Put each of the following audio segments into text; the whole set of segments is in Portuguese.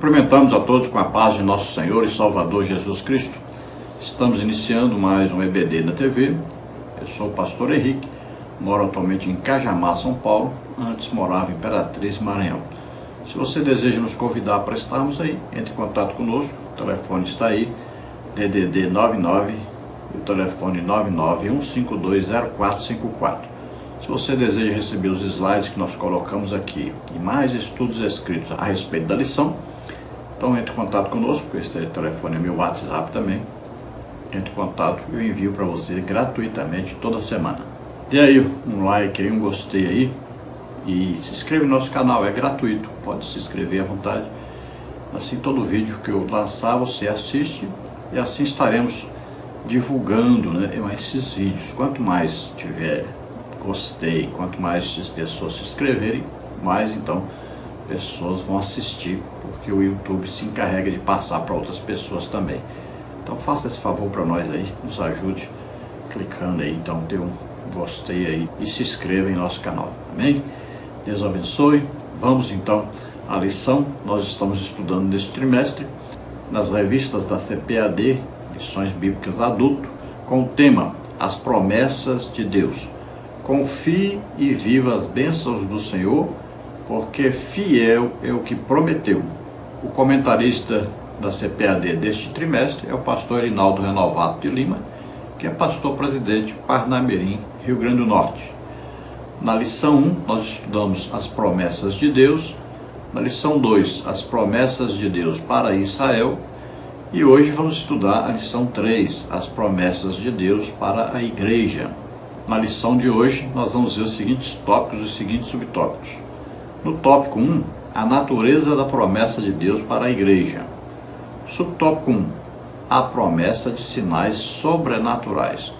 Cumprimentamos a todos com a paz de nosso Senhor e Salvador Jesus Cristo. Estamos iniciando mais um EBD na TV. Eu sou o pastor Henrique, moro atualmente em Cajamar, São Paulo. Antes morava em Imperatriz, Maranhão. Se você deseja nos convidar para estarmos aí, entre em contato conosco. O telefone está aí, DDD 99 e o telefone 991520454. Se você deseja receber os slides que nós colocamos aqui e mais estudos escritos a respeito da lição, então entre em contato conosco, esse telefone é meu WhatsApp também. Entre em contato e eu envio para você gratuitamente toda semana. Dê aí um like aí, um gostei aí e se inscreva no nosso canal, é gratuito, pode se inscrever à vontade. Assim todo vídeo que eu lançar você assiste e assim estaremos divulgando, né, esses vídeos. Quanto mais tiver gostei, quanto mais as pessoas se inscreverem, mais então pessoas vão assistir, porque o YouTube se encarrega de passar para outras pessoas também. Então faça esse favor para nós aí, nos ajude clicando aí, então dê um gostei aí e se inscreva em nosso canal, amém? Deus abençoe. Vamos então à lição. Nós estamos estudando neste trimestre nas revistas da CPAD, Lições Bíblicas Adulto, com o tema As Promessas de Deus. Confie e viva as bênçãos do Senhor, porque fiel é o que prometeu. O comentarista da CPAD deste trimestre é o pastor Erinaldo Renovato de Lima, que é pastor presidente Parnamirim, Rio Grande do Norte. Na lição 1, nós estudamos as promessas de Deus. Na lição 2, as promessas de Deus para Israel. E hoje vamos estudar a lição 3, as promessas de Deus para a igreja. Na lição de hoje, nós vamos ver os seguintes tópicos e os seguintes subtópicos. No tópico 1, a natureza da promessa de Deus para a igreja. Subtópico 1, a promessa de sinais sobrenaturais.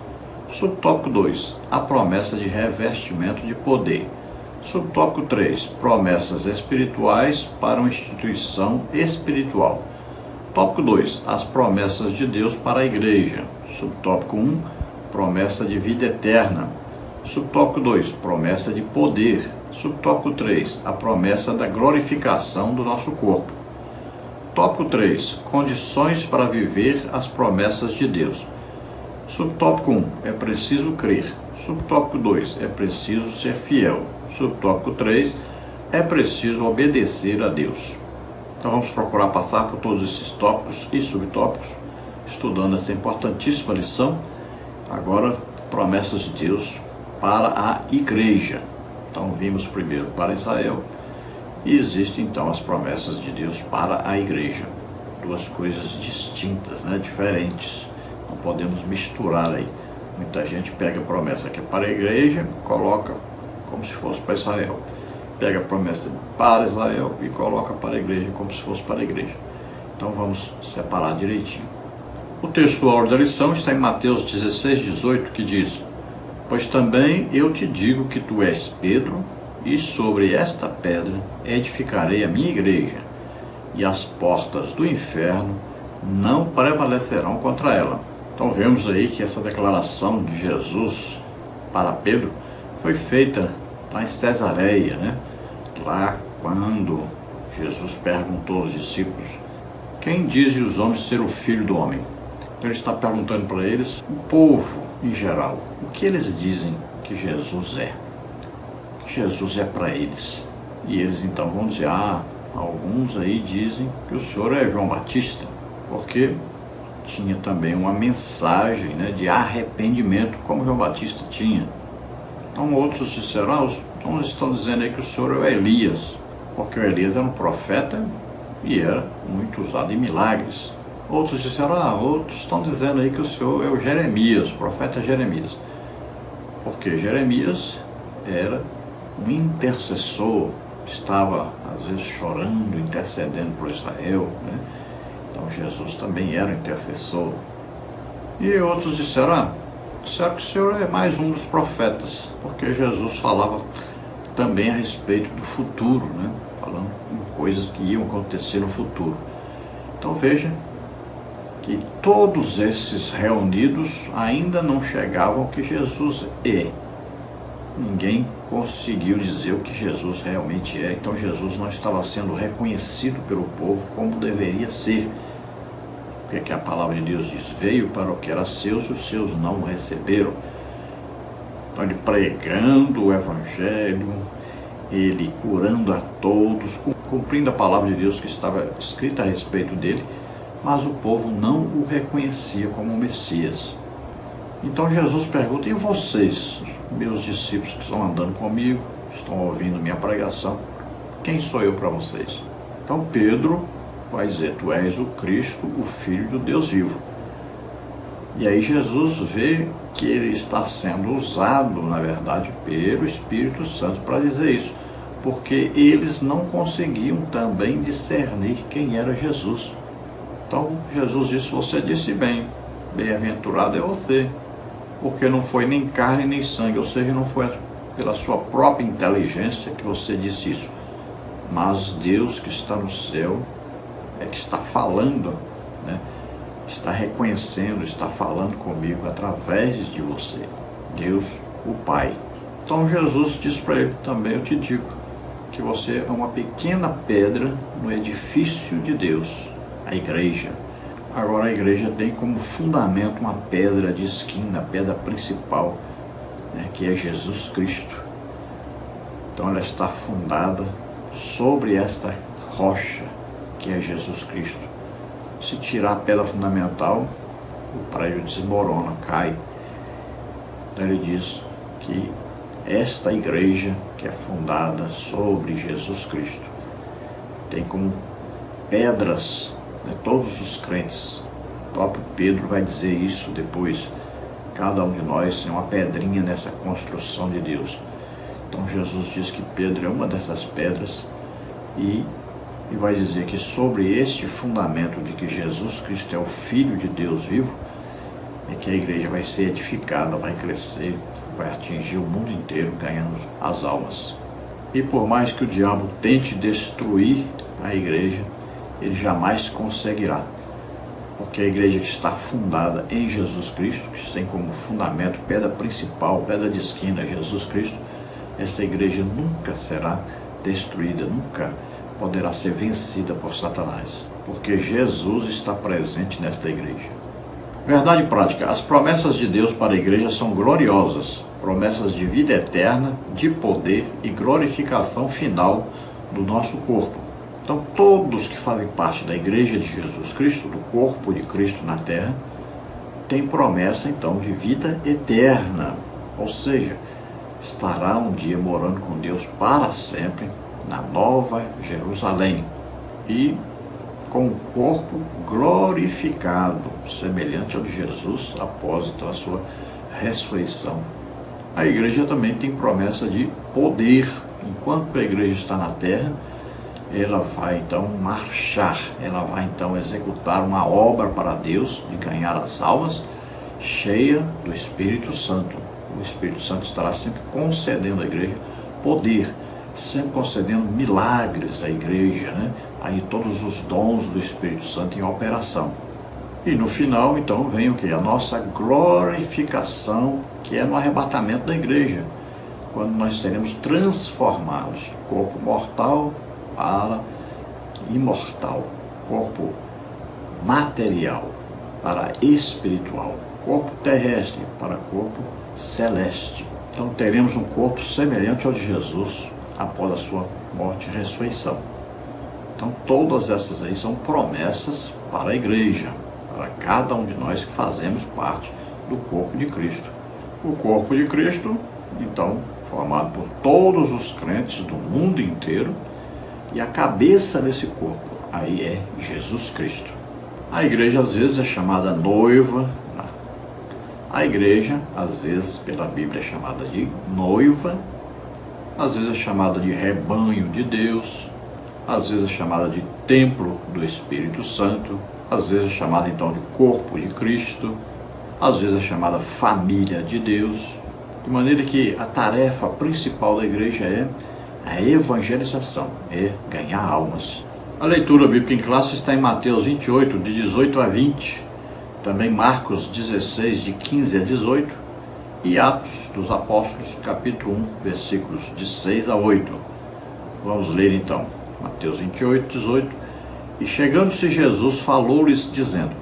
Subtópico 2, a promessa de revestimento de poder. Subtópico 3, promessas espirituais para uma instituição espiritual. Tópico 2, as promessas de Deus para a igreja. Subtópico 1, promessa de vida eterna. Subtópico 2, promessa de poder. Subtópico 3, a promessa da glorificação do nosso corpo. Tópico 3, condições para viver as promessas de Deus. Subtópico 1, é preciso crer. Subtópico 2, é preciso ser fiel. Subtópico 3, é preciso obedecer a Deus. Então vamos procurar passar por todos esses tópicos e subtópicos, estudando essa importantíssima lição. Agora, promessas de Deus para a igreja. Então vimos primeiro para Israel e existem então as promessas de Deus para a igreja. Duas coisas distintas, né? Diferentes. Não podemos misturar aí. Muita gente pega a promessa que é para a igreja, coloca como se fosse para Israel. Pega a promessa para Israel e coloca para a igreja como se fosse para a igreja. Então vamos separar direitinho. O texto áureo da lição está em Mateus 16:18, que diz: Pois também eu te digo que tu és Pedro, e sobre esta pedra edificarei a minha igreja, e as portas do inferno não prevalecerão contra ela. Então vemos aí que essa declaração de Jesus para Pedro foi feita lá em Cesareia, né? Lá quando Jesus perguntou aos discípulos: quem dizem os homens ser o Filho do Homem? Ele está perguntando para eles, o povo em geral, o que eles dizem que Jesus é? Que Jesus é para eles. E eles então vão dizer, alguns aí dizem que o Senhor é João Batista, porque tinha também uma mensagem, né, de arrependimento, como João Batista tinha. Então outros disseram, então eles estão dizendo aí que o Senhor é Elias, porque o Elias era um profeta e era muito usado em milagres. Outros disseram, outros estão dizendo aí que o Senhor é o Jeremias, o profeta Jeremias. Porque Jeremias era um intercessor, estava às vezes chorando, intercedendo por Israel, né? Então Jesus também era um intercessor. E outros disseram, disseram que o Senhor é mais um dos profetas, porque Jesus falava também a respeito do futuro, né? Falando em coisas que iam acontecer no futuro. Então veja que todos esses reunidos ainda não chegavam ao que Jesus é. Ninguém conseguiu dizer o que Jesus realmente é. Então Jesus não estava sendo reconhecido pelo povo como deveria ser. O que a palavra de Deus diz? Veio para o que era seus, os seus não o receberam. Então ele pregando o evangelho, ele curando a todos, cumprindo a palavra de Deus que estava escrita a respeito dele, mas o povo não o reconhecia como Messias. Então Jesus pergunta: e vocês, meus discípulos que estão andando comigo, estão ouvindo minha pregação, quem sou eu para vocês? Então Pedro vai dizer: tu és o Cristo, o Filho do Deus vivo. E aí Jesus vê que ele está sendo usado, na verdade, pelo Espírito Santo para dizer isso, porque eles não conseguiam também discernir quem era Jesus. Então Jesus disse: você disse bem, bem-aventurado é você, porque não foi nem carne nem sangue, ou seja, não foi pela sua própria inteligência que você disse isso, mas Deus que está no céu é que está falando, né? Está reconhecendo, está falando comigo através de você, Deus o Pai. Então Jesus diz para ele também: eu te digo que você é uma pequena pedra no edifício de Deus, a igreja. Agora a igreja tem como fundamento uma pedra de esquina, a pedra principal, né, que é Jesus Cristo. Então ela está fundada sobre esta rocha que é Jesus Cristo. Se tirar a pedra fundamental, o prédio desmorona, cai. Então ele diz que esta igreja, que é fundada sobre Jesus Cristo, tem como pedras, né, todos os crentes. O próprio Pedro vai dizer isso depois. Cada um de nós é uma pedrinha nessa construção de Deus. Então Jesus diz que Pedro é uma dessas pedras e vai dizer que sobre este fundamento de que Jesus Cristo é o Filho de Deus vivo, é que a igreja vai ser edificada, vai crescer, vai atingir o mundo inteiro, ganhando as almas. E por mais que o diabo tente destruir a igreja, ele jamais conseguirá, porque a igreja que está fundada em Jesus Cristo, que tem como fundamento, pedra principal, pedra de esquina, Jesus Cristo, essa igreja nunca será destruída, nunca poderá ser vencida por Satanás, porque Jesus está presente nesta igreja. Verdade prática: as promessas de Deus para a igreja são gloriosas, promessas de vida eterna, de poder e glorificação final do nosso corpo. Então todos que fazem parte da igreja de Jesus Cristo, do corpo de Cristo na terra, têm promessa então de vida eterna, ou seja, estará um dia morando com Deus para sempre, na Nova Jerusalém, e com o corpo glorificado, semelhante ao de Jesus após então a sua ressurreição. A igreja também tem promessa de poder. Enquanto a igreja está na terra, ela vai então marchar, ela vai então executar uma obra para Deus de ganhar as almas, cheia do Espírito Santo. O Espírito Santo estará sempre concedendo à igreja poder, sempre concedendo milagres à igreja, né? Aí todos os dons do Espírito Santo em operação. E no final, então, vem o que? A nossa glorificação, que é no arrebatamento da igreja, quando nós seremos transformados, corpo mortal para imortal, corpo material para espiritual, corpo terrestre para corpo celeste. Então teremos um corpo semelhante ao de Jesus após a sua morte e ressurreição. Então todas essas aí são promessas para a igreja, para cada um de nós que fazemos parte do corpo de Cristo. O corpo de Cristo, então, formado por todos os crentes do mundo inteiro, e a cabeça desse corpo aí é Jesus Cristo. A igreja às vezes é chamada noiva, a igreja às vezes pela Bíblia é chamada de noiva, às vezes é chamada de rebanho de Deus, às vezes é chamada de templo do Espírito Santo, às vezes é chamada então de corpo de Cristo, às vezes é chamada família de Deus, de maneira que a tarefa principal da igreja é a evangelização, é ganhar almas. A leitura bíblica em classe está em Mateus 28, de 18 a 20, também Marcos 16, de 15 a 18, e Atos dos Apóstolos, capítulo 1, versículos de 6 a 8. Vamos ler então, Mateus 28, 18. E chegando-se Jesus, falou-lhes, dizendo: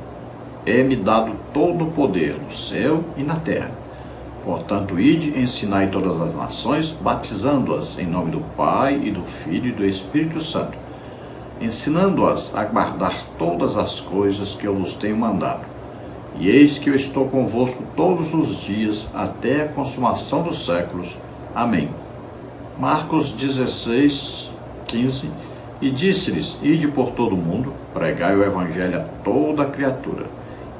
É-me dado todo o poder no céu e na terra. Portanto, ide e ensinai todas as nações, batizando-as em nome do Pai, e do Filho e do Espírito Santo, ensinando-as a guardar todas as coisas que eu vos tenho mandado. E eis que eu estou convosco todos os dias, até a consumação dos séculos. Amém. Marcos 16, 15. E disse-lhes: Ide por todo o mundo, pregai o evangelho a toda criatura.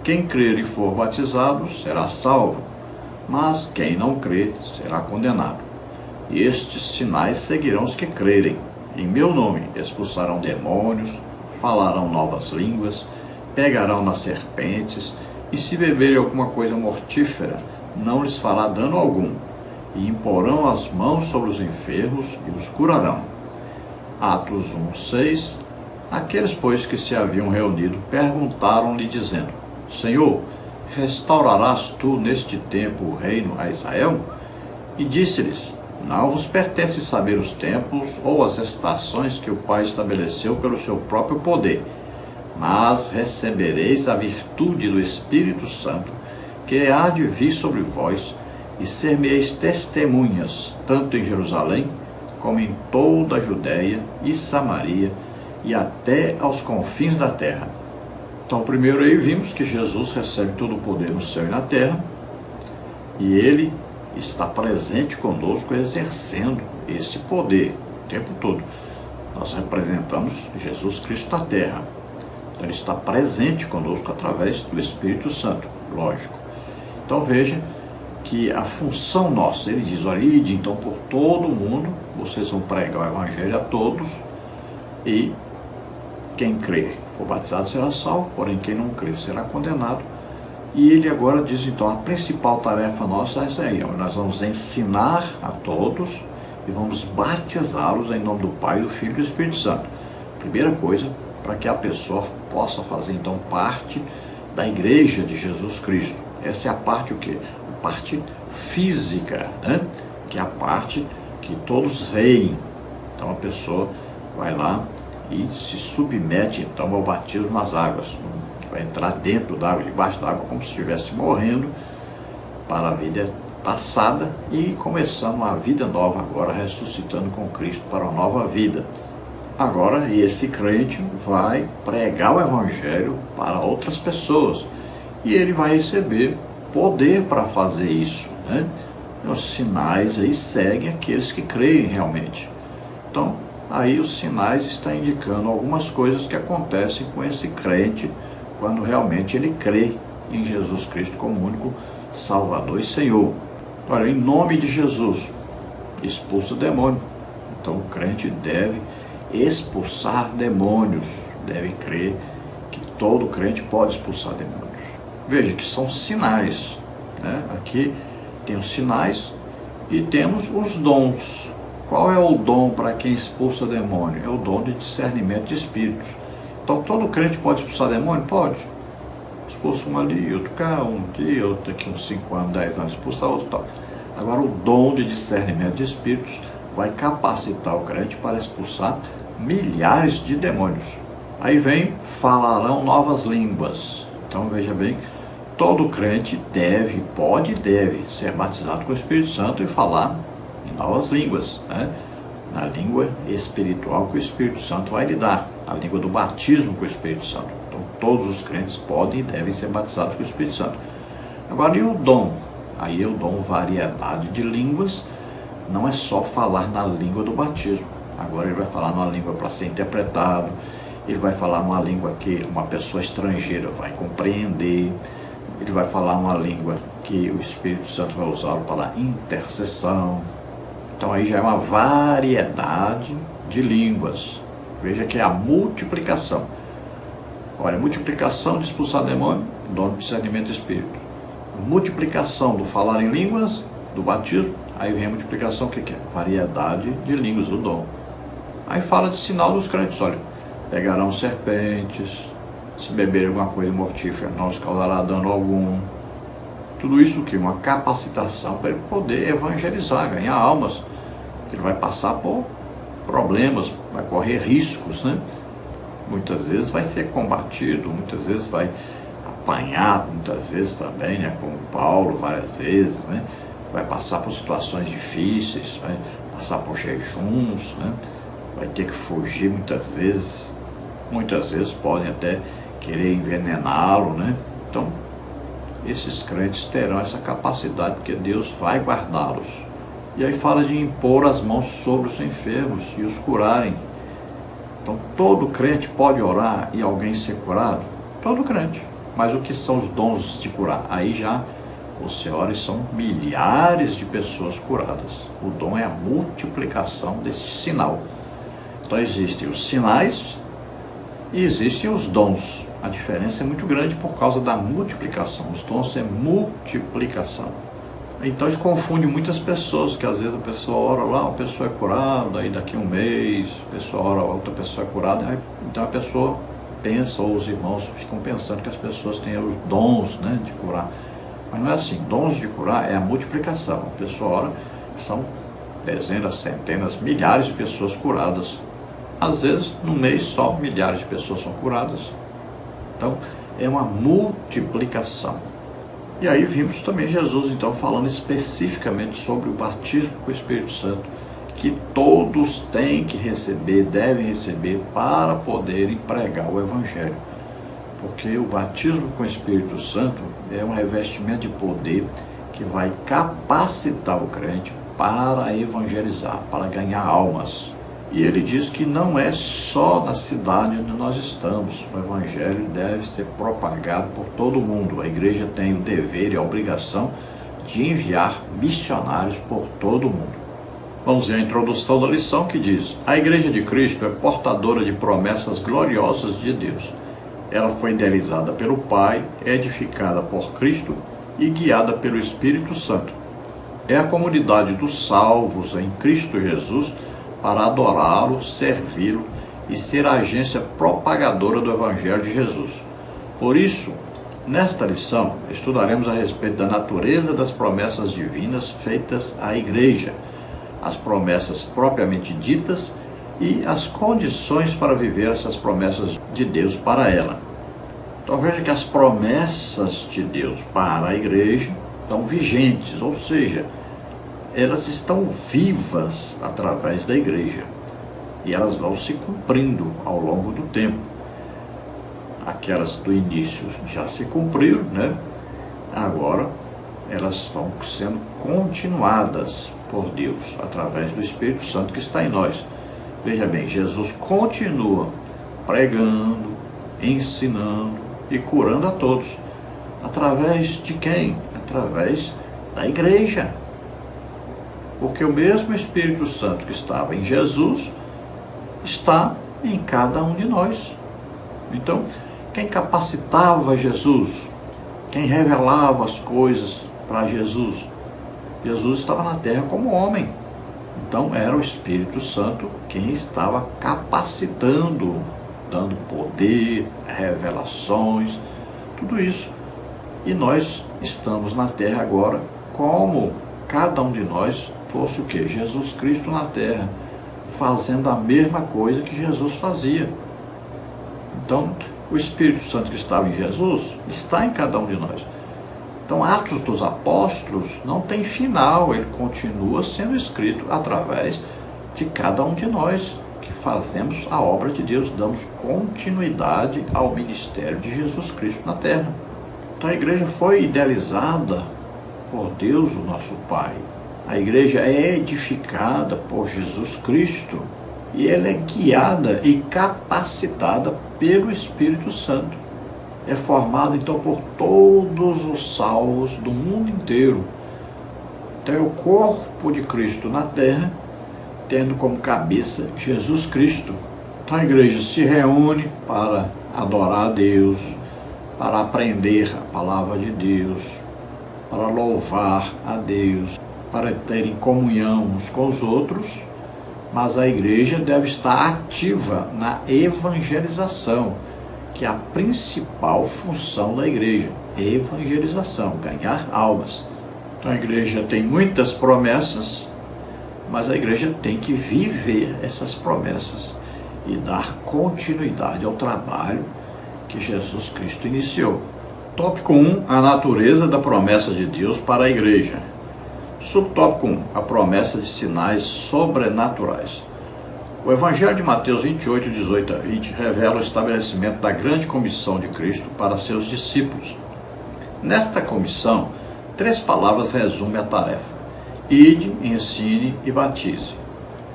Quem crer e for batizado será salvo, mas quem não crer será condenado. E estes sinais seguirão os que crerem. Em meu nome expulsarão demônios, falarão novas línguas, pegarão nas serpentes, e se beberem alguma coisa mortífera, não lhes fará dano algum, e imporão as mãos sobre os enfermos e os curarão. Atos 1, 6. Aqueles, pois, que se haviam reunido, perguntaram-lhe, dizendo: Senhor, restaurarás tu neste tempo o reino a Israel? E disse-lhes: Não vos pertence saber os tempos ou as estações que o Pai estabeleceu pelo seu próprio poder, mas recebereis a virtude do Espírito Santo, que há de vir sobre vós, e ser-me-eis testemunhas, tanto em Jerusalém, como em toda a Judéia e Samaria, e até aos confins da terra. Então, primeiro aí vimos que Jesus recebe todo o poder no céu e na terra, e Ele está presente conosco, exercendo esse poder o tempo todo. Nós representamos Jesus Cristo na terra. Então, Ele está presente conosco através do Espírito Santo, lógico. Então veja que a função nossa, Ele diz: olha, ide então por todo o mundo, vocês vão pregar o evangelho a todos, e quem crer for batizado será salvo, porém quem não crer será condenado. E Ele agora diz então: a principal tarefa nossa é essa aí, nós vamos ensinar a todos e vamos batizá-los em nome do Pai, do Filho e do Espírito Santo. Primeira coisa, para que a pessoa possa fazer então parte da igreja de Jesus Cristo. Essa é a parte o quê? A parte física, né? Que é a parte que todos veem. Então a pessoa vai lá e se submete então ao batismo nas águas. Vai entrar dentro da água, debaixo da água, como se estivesse morrendo para a vida passada e começando uma vida nova agora, ressuscitando com Cristo para uma nova vida. Agora, esse crente vai pregar o evangelho para outras pessoas e ele vai receber poder para fazer isso, né? Os sinais aí seguem aqueles que creem realmente. Então, aí os sinais estão indicando algumas coisas que acontecem com esse crente quando realmente ele crê em Jesus Cristo como único Salvador e Senhor. Olha, em nome de Jesus, expulsa o demônio. Então, o crente deve expulsar demônios, deve crer que todo crente pode expulsar demônios. Veja que são sinais, né? Aqui tem os sinais e temos os dons. Qual é o dom para quem expulsa demônio? É o dom de discernimento de espíritos. Então todo crente pode expulsar demônio? Pode. Expulsa um ali, outro cá, um dia, outro daqui uns 5 anos, 10 anos, expulsa outro tal. Agora o dom de discernimento de espíritos vai capacitar o crente para expulsar milhares de demônios. Aí vem, falarão novas línguas. Então veja bem, todo crente deve ser batizado com o Espírito Santo e falar em novas línguas, né? Na língua espiritual que o Espírito Santo vai lhe dar, a língua do batismo com o Espírito Santo. Então todos os crentes podem e devem ser batizados com o Espírito Santo. Agora, e o dom? Aí eu dou variedade de línguas, não é só falar na língua do batismo. Agora ele vai falar numa língua para ser interpretado, ele vai falar numa língua que uma pessoa estrangeira vai compreender, ele vai falar numa língua que o Espírito Santo vai usá-lo para intercessão. Então aí já é uma variedade de línguas. Veja que é a multiplicação. Olha, multiplicação de expulsar demônio, dom de discernimento do Espírito. Multiplicação do falar em línguas, do batismo. Aí vem a multiplicação, o que é? Variedade de línguas, do dom. Aí fala de sinal dos crentes, olha, pegarão serpentes, se beberem alguma coisa mortífera, não lhes causará dano algum. Tudo isso que uma capacitação para ele poder evangelizar, ganhar almas. Ele vai passar por problemas, vai correr riscos, né? Muitas vezes vai ser combatido, muitas vezes vai apanhar, muitas vezes também, né? Como Paulo, várias vezes, né? Vai passar por situações difíceis, vai passar por jejuns, né? Vai ter que fugir muitas vezes podem até querer envenená-lo, né? Então, esses crentes terão essa capacidade, porque Deus vai guardá-los. E aí fala de impor as mãos sobre os enfermos e os curarem. Então, todo crente pode orar e alguém ser curado? Todo crente. Mas o que são os dons de curar? Aí já você ora e são milhares de pessoas curadas. O dom é a multiplicação desse sinal. Então, existem os sinais e existem os dons. A diferença é muito grande por causa da multiplicação. Os dons é multiplicação. Então isso confunde muitas pessoas, que às vezes a pessoa ora lá, uma pessoa é curada, aí daqui a um mês, a pessoa ora, outra pessoa é curada, aí, então a pessoa pensa, ou os irmãos ficam pensando que as pessoas têm os dons, né, de curar. Mas não é assim. Dons de curar é a multiplicação. A pessoa ora, são dezenas, centenas, milhares de pessoas curadas. Às vezes, no mês só milhares de pessoas são curadas. Então, é uma multiplicação. E aí vimos também Jesus, então, falando especificamente sobre o batismo com o Espírito Santo, que todos têm que receber, devem receber, para poderem pregar o Evangelho. Porque o batismo com o Espírito Santo é um revestimento de poder que vai capacitar o crente para evangelizar, para ganhar almas. E ele diz que não é só na cidade onde nós estamos. O Evangelho deve ser propagado por todo mundo. A igreja tem o dever e a obrigação de enviar missionários por todo mundo. Vamos ver a introdução da lição que diz: a Igreja de Cristo é portadora de promessas gloriosas de Deus. Ela foi idealizada pelo Pai, edificada por Cristo e guiada pelo Espírito Santo. É a comunidade dos salvos em Cristo Jesus para adorá-lo, servi-lo e ser a agência propagadora do Evangelho de Jesus. Por isso, nesta lição, estudaremos a respeito da natureza das promessas divinas feitas à Igreja, as promessas propriamente ditas e as condições para viver essas promessas de Deus para ela. Então veja que as promessas de Deus para a Igreja estão vigentes, ou seja, elas estão vivas através da igreja e elas vão se cumprindo ao longo do tempo. Aquelas do início já se cumpriram, né? Agora elas vão sendo continuadas por Deus através do Espírito Santo que está em nós. Veja bem, Jesus continua pregando, ensinando e curando a todos. Através de quem? Através da igreja. Porque o mesmo Espírito Santo que estava em Jesus está em cada um de nós. Então, quem capacitava Jesus, quem revelava as coisas para Jesus, Jesus estava na terra como homem. Então, era o Espírito Santo quem estava capacitando, dando poder, revelações, tudo isso. E nós estamos na terra agora como cada um de nós fosse o quê? Jesus Cristo na terra, fazendo a mesma coisa que Jesus fazia. Então, o Espírito Santo que estava em Jesus está em cada um de nós. Então, Atos dos Apóstolos não tem final, ele continua sendo escrito através de cada um de nós, que fazemos a obra de Deus, damos continuidade ao ministério de Jesus Cristo na terra. Então, a igreja foi idealizada por Deus, o nosso Pai. A igreja é edificada por Jesus Cristo e ela é guiada e capacitada pelo Espírito Santo. É formada então por todos os salvos do mundo inteiro. Então é o corpo de Cristo na terra, tendo como cabeça Jesus Cristo. Então a igreja se reúne para adorar a Deus, para aprender a palavra de Deus, para louvar a Deus, para terem comunhão uns com os outros, mas a igreja deve estar ativa na evangelização, que a principal função da igreja é evangelização, ganhar almas. Então a igreja tem muitas promessas, mas a igreja tem que viver essas promessas e dar continuidade ao trabalho que Jesus Cristo iniciou. Tópico 1, a natureza da promessa de Deus para a igreja. Subtópico 1, a promessa de sinais sobrenaturais. O Evangelho de Mateus 28, 18 a 20 revela o estabelecimento da grande comissão de Cristo para seus discípulos. Nesta comissão, 3 palavras resumem a tarefa: ide, ensine e batize.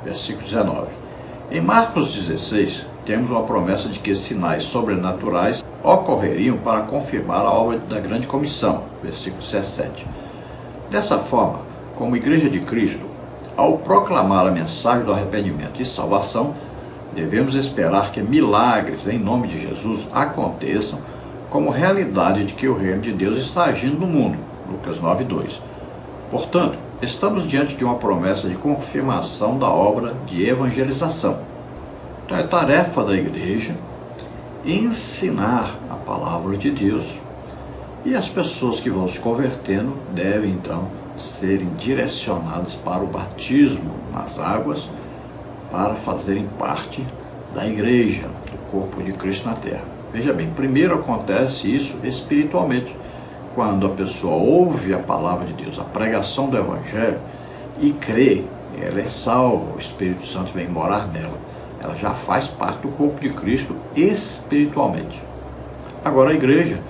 Versículo 19. Em Marcos 16, temos uma promessa de que sinais sobrenaturais ocorreriam para confirmar a obra da grande comissão. Versículo 17. Dessa forma, como Igreja de Cristo, ao proclamar a mensagem do arrependimento e salvação, devemos esperar que milagres em nome de Jesus aconteçam como realidade de que o reino de Deus está agindo no mundo. Lucas 9:2. Portanto, estamos diante de uma promessa de confirmação da obra de evangelização. Então é tarefa da igreja ensinar a palavra de Deus, e as pessoas que vão se convertendo devem então serem direcionadas para o batismo nas águas, para fazerem parte da igreja, do corpo de Cristo na terra. Veja bem, primeiro acontece isso espiritualmente, quando a pessoa ouve a palavra de Deus, a pregação do Evangelho, e crê, ela é salva, o Espírito Santo vem morar nela, ela já faz parte do corpo de Cristo espiritualmente. Agora a igreja,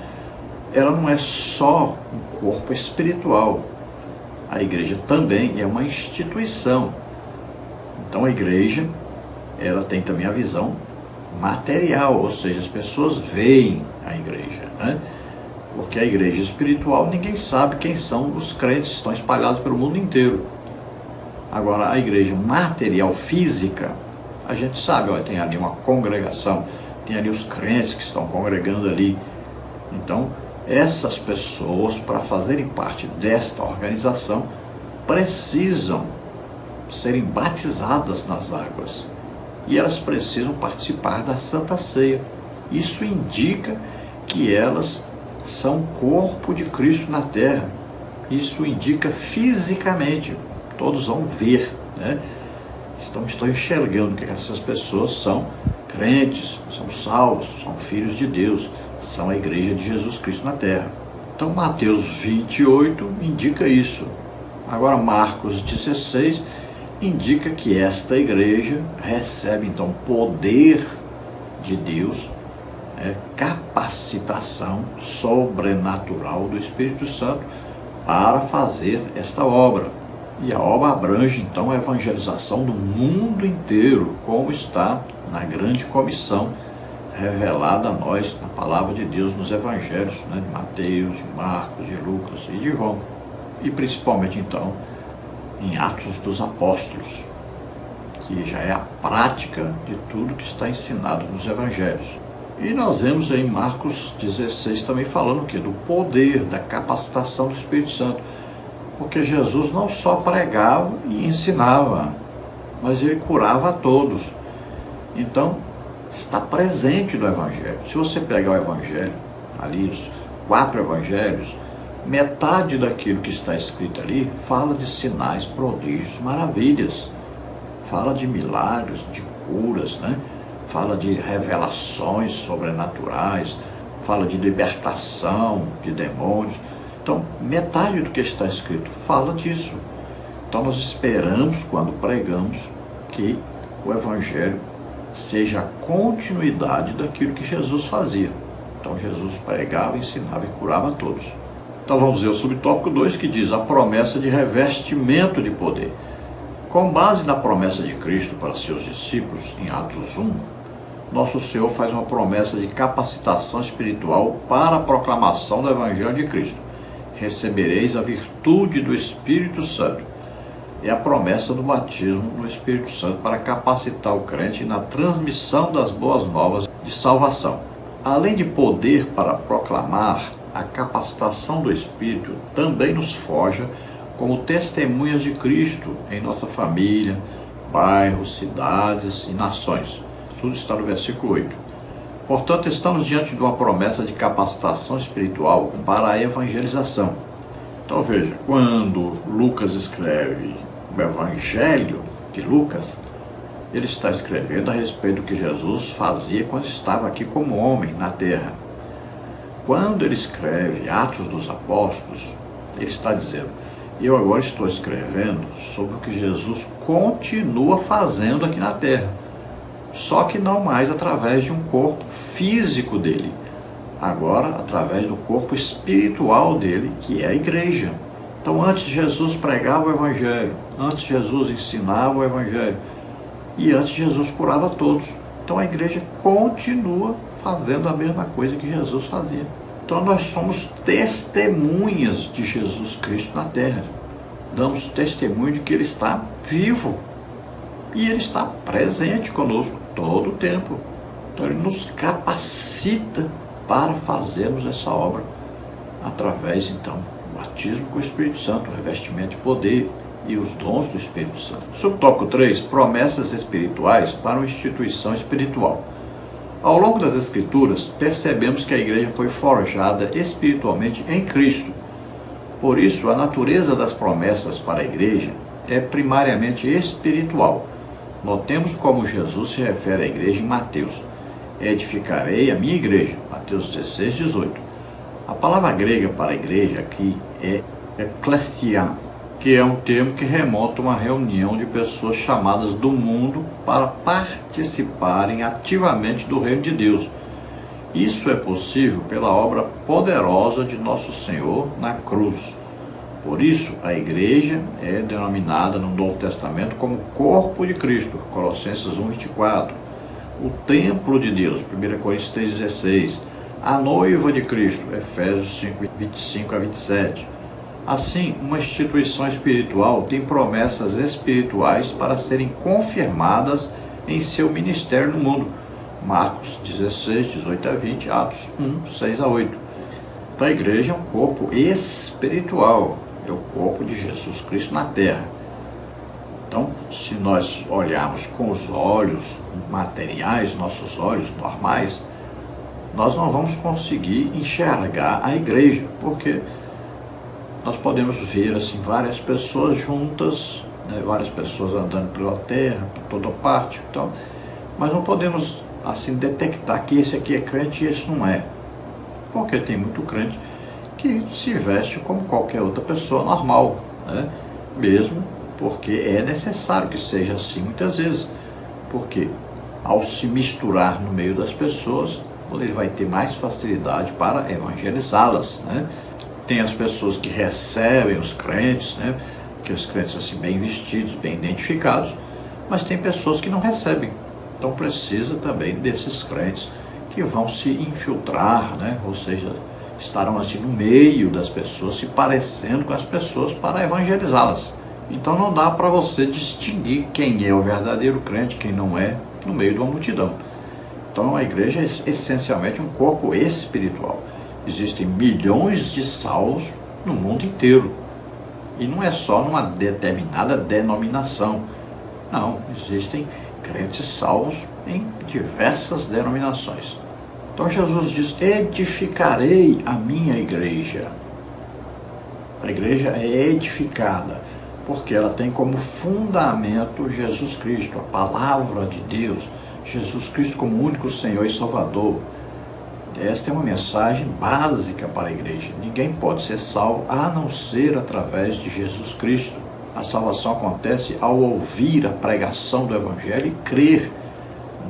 ela não é só um corpo espiritual, a igreja também é uma instituição. Então a igreja, ela tem também a visão material, ou seja, as pessoas veem a igreja, né? Porque a igreja espiritual, ninguém sabe quem são os crentes que estão espalhados pelo mundo inteiro. Agora, a igreja material, física, a gente sabe, ó, tem ali uma congregação, tem ali os crentes que estão congregando ali. Então, essas pessoas, para fazerem parte desta organização, precisam serem batizadas nas águas. E elas precisam participar da Santa Ceia. Isso indica que elas são corpo de Cristo na terra. Isso indica fisicamente. Todos vão ver, né? Estão enxergando que essas pessoas são crentes, são salvos, são filhos de Deus, são a igreja de Jesus Cristo na terra. Então Mateus 28 indica isso. Agora Marcos 16 indica que esta igreja recebe então poder de Deus, capacitação sobrenatural do Espírito Santo para fazer esta obra. E a obra abrange então a evangelização do mundo inteiro, como está na grande comissão revelada a nós na palavra de Deus nos evangelhos, de Mateus, de Marcos, de Lucas e de João. E principalmente então em Atos dos Apóstolos, que já é a prática de tudo que está ensinado nos evangelhos. E nós vemos em Marcos 16 também falando do poder, da capacitação do Espírito Santo. Porque Jesus não só pregava e ensinava, mas ele curava a todos. Então, está presente no Evangelho. Se você pegar o Evangelho, ali os 4 Evangelhos, metade daquilo que está escrito ali fala de sinais, prodígios, maravilhas. Fala de milagres, de curas, Fala de revelações sobrenaturais, fala de libertação de demônios. Então, metade do que está escrito fala disso. Então, nós esperamos, quando pregamos, que o Evangelho seja a continuidade daquilo que Jesus fazia. Então, Jesus pregava, ensinava e curava a todos. Então, vamos ver o subtópico 2, que diz a promessa de revestimento de poder. Com base na promessa de Cristo para seus discípulos, em Atos 1, nosso Senhor faz uma promessa de capacitação espiritual para a proclamação do Evangelho de Cristo. Recebereis a virtude do Espírito Santo. É a promessa do batismo no Espírito Santo para capacitar o crente na transmissão das boas novas de salvação. Além de poder para proclamar, a capacitação do Espírito também nos forja como testemunhas de Cristo em nossa família, bairros, cidades e nações. Tudo está no versículo 8. Portanto, estamos diante de uma promessa de capacitação espiritual para a evangelização. Então veja, quando Lucas escreve o Evangelho de Lucas, ele está escrevendo a respeito do que Jesus fazia quando estava aqui como homem na terra. Quando ele escreve Atos dos Apóstolos, ele está dizendo: eu agora estou escrevendo sobre o que Jesus continua fazendo aqui na terra, só que não mais através de um corpo físico dele, agora através do corpo espiritual dele, que é a igreja. Então antes Jesus pregava o Evangelho, antes Jesus ensinava o Evangelho, e antes Jesus curava todos. Então a igreja continua fazendo a mesma coisa que Jesus fazia. Então nós somos testemunhas de Jesus Cristo na terra. Damos testemunho de que Ele está vivo. E Ele está presente conosco todo o tempo. Então Ele nos capacita para fazermos essa obra. Através, então, do batismo com o Espírito Santo, o revestimento de poder e os dons do Espírito Santo. Subtópico 3, promessas espirituais para uma instituição espiritual. Ao longo das Escrituras, percebemos que a igreja foi forjada espiritualmente em Cristo. Por isso, a natureza das promessas para a igreja é primariamente espiritual. Notemos como Jesus se refere à igreja em Mateus: edificarei a minha igreja, Mateus 16, 18. A palavra grega para a igreja aqui é ekklesia, que é um termo que remonta a uma reunião de pessoas chamadas do mundo para participarem ativamente do reino de Deus. Isso é possível pela obra poderosa de nosso Senhor na cruz. Por isso, a igreja é denominada no Novo Testamento como corpo de Cristo, Colossenses 1:24. O templo de Deus, 1 Coríntios 3:16. A noiva de Cristo, Efésios 5:25-27. Assim, uma instituição espiritual tem promessas espirituais para serem confirmadas em seu ministério no mundo. Marcos 16, 18-20, Atos 1, 6-8. Então, a igreja é um corpo espiritual, é o corpo de Jesus Cristo na terra. Então, se nós olharmos com os olhos materiais, nossos olhos normais, nós não vamos conseguir enxergar a igreja, porque nós podemos ver assim várias pessoas juntas, né, várias pessoas andando pela terra, por toda parte, então, mas não podemos assim detectar que esse aqui é crente e esse não é, porque tem muito crente que se veste como qualquer outra pessoa normal, né, mesmo porque é necessário que seja assim muitas vezes, porque ao se misturar no meio das pessoas, ele vai ter mais facilidade para evangelizá-las, né? Tem as pessoas que recebem os crentes, né? Que os crentes assim bem vestidos, bem identificados, mas tem pessoas que não recebem. Então precisa também desses crentes que vão se infiltrar, né? Ou seja, estarão assim no meio das pessoas, se parecendo com as pessoas para evangelizá-las. Então não dá para você distinguir quem é o verdadeiro crente, quem não é, no meio de uma multidão. Então a igreja é essencialmente um corpo espiritual. Existem milhões de salvos no mundo inteiro. E não é só numa determinada denominação. Não, existem crentes salvos em diversas denominações. Então Jesus diz: edificarei a minha igreja. A igreja é edificada porque ela tem como fundamento Jesus Cristo, a palavra de Deus, Jesus Cristo como único Senhor e Salvador. Esta é uma mensagem básica para a igreja. Ninguém pode ser salvo a não ser através de Jesus Cristo. A salvação acontece ao ouvir a pregação do Evangelho e crer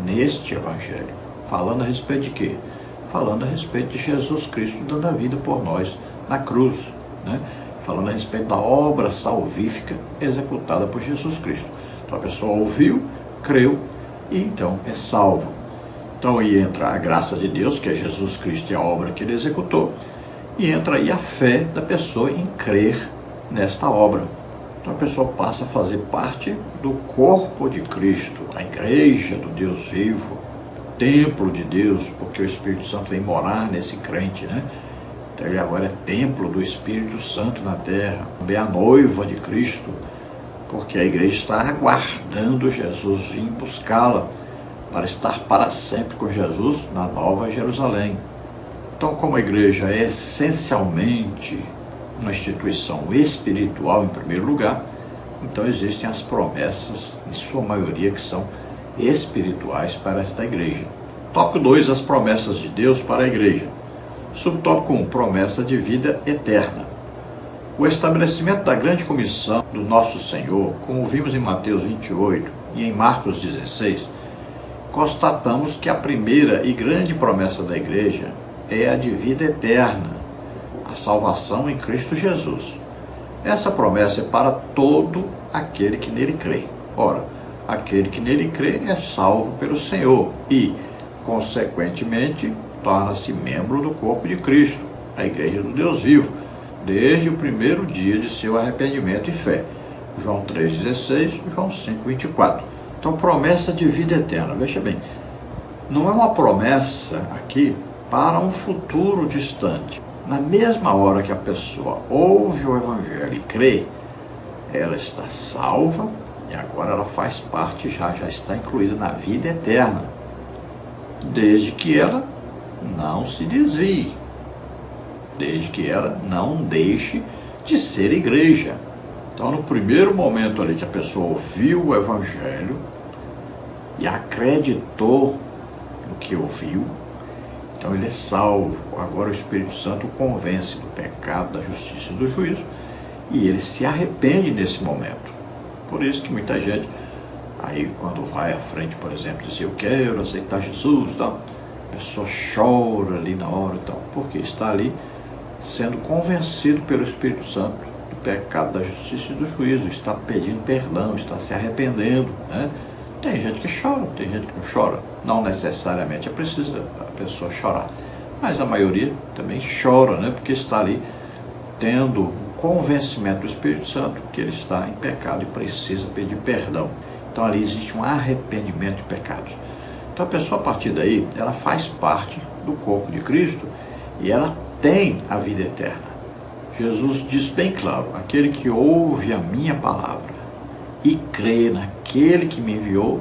neste Evangelho. Falando a respeito de quê? Falando a respeito de Jesus Cristo dando a vida por nós na cruz, né? Falando a respeito da obra salvífica executada por Jesus Cristo. Então a pessoa ouviu, creu e então é salvo. Então aí entra a graça de Deus, que é Jesus Cristo e a obra que Ele executou, e entra aí a fé da pessoa em crer nesta obra. Então a pessoa passa a fazer parte do corpo de Cristo, a igreja do Deus vivo, templo de Deus, porque o Espírito Santo vem morar nesse crente, né? Então ele agora é templo do Espírito Santo na terra, também a noiva de Cristo, porque a igreja está aguardando Jesus vir buscá-la, para estar para sempre com Jesus na Nova Jerusalém. Então, como a igreja é essencialmente uma instituição espiritual em primeiro lugar, então existem as promessas, em sua maioria, que são espirituais para esta igreja. Tópico 2, as promessas de Deus para a igreja. Subtópico 1, promessa de vida eterna. O estabelecimento da grande comissão do nosso Senhor, como vimos em Mateus 28 e em Marcos 16, constatamos que a primeira e grande promessa da igreja é a de vida eterna, a salvação em Cristo Jesus. Essa promessa é para todo aquele que nele crê. Ora, aquele que nele crê é salvo pelo Senhor e, consequentemente, torna-se membro do corpo de Cristo, a igreja do Deus vivo, desde o primeiro dia de seu arrependimento e fé. João 3,16, João 5,24. Então, promessa de vida eterna. Veja bem, não é uma promessa aqui para um futuro distante. Na mesma hora que a pessoa ouve o Evangelho e crê, ela está salva e agora ela faz parte, já está incluída na vida eterna, desde que ela não se desvie, desde que ela não deixe de ser igreja. Então, no primeiro momento ali que a pessoa ouviu o Evangelho e acreditou no que ouviu, então ele é salvo. Agora o Espírito Santo o convence do pecado, da justiça e do juízo, e ele se arrepende nesse momento. Por isso que muita gente, aí quando vai à frente, por exemplo, diz: eu quero aceitar Jesus, então, a pessoa chora ali na hora, então, porque está ali sendo convencido pelo Espírito Santo do pecado, da justiça e do juízo, está pedindo perdão, está se arrependendo, né? Tem gente que chora, tem gente que não chora. Não necessariamente é preciso a pessoa chorar, mas a maioria também chora, né? Porque está ali tendo o convencimento do Espírito Santo que ele está em pecado e precisa pedir perdão. Então ali existe um arrependimento de pecados. Então a pessoa, a partir daí, ela faz parte do corpo de Cristo e ela tem a vida eterna. Jesus diz bem claro: aquele que ouve a minha palavra e crê naquele que me enviou,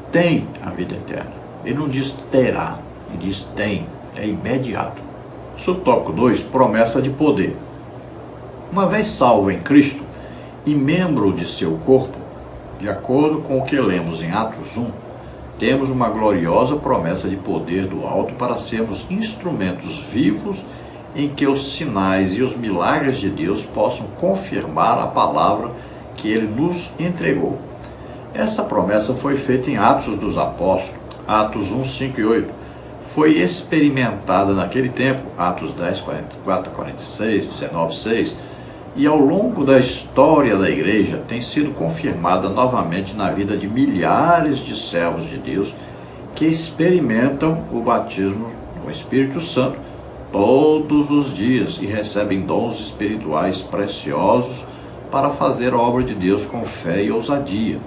tem a vida eterna. Ele não diz terá, ele diz tem, é imediato. Subtópico 2, promessa de poder. Uma vez salvo em Cristo e membro de seu corpo, de acordo com o que lemos em Atos 1, temos uma gloriosa promessa de poder do alto para sermos instrumentos vivos em que os sinais e os milagres de Deus possam confirmar a palavra que ele nos entregou. Essa promessa foi feita em Atos dos Apóstolos, Atos 1, 5 e 8. Foi experimentada naquele tempo, Atos 10, 44 a 46, 19, 6, e ao longo da história da igreja tem sido confirmada novamente na vida de milhares de servos de Deus que experimentam o batismo no Espírito Santo todos os dias e recebem dons espirituais preciosos para fazer a obra de Deus com fé e ousadia.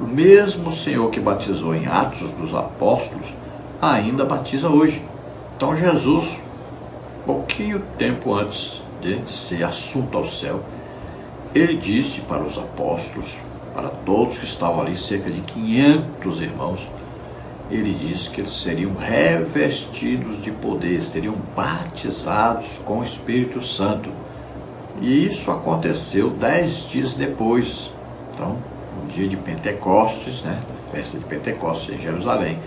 O mesmo Senhor que batizou em Atos dos Apóstolos ainda batiza hoje. Então Jesus, pouquinho tempo antes de ser assunto ao céu, ele disse para os apóstolos, para todos que estavam ali, cerca de 500 irmãos, ele disse que eles seriam revestidos de poder, seriam batizados com o Espírito Santo. E isso aconteceu 10 dias depois. Então, no dia de Pentecostes, né, na festa de Pentecostes em Jerusalém,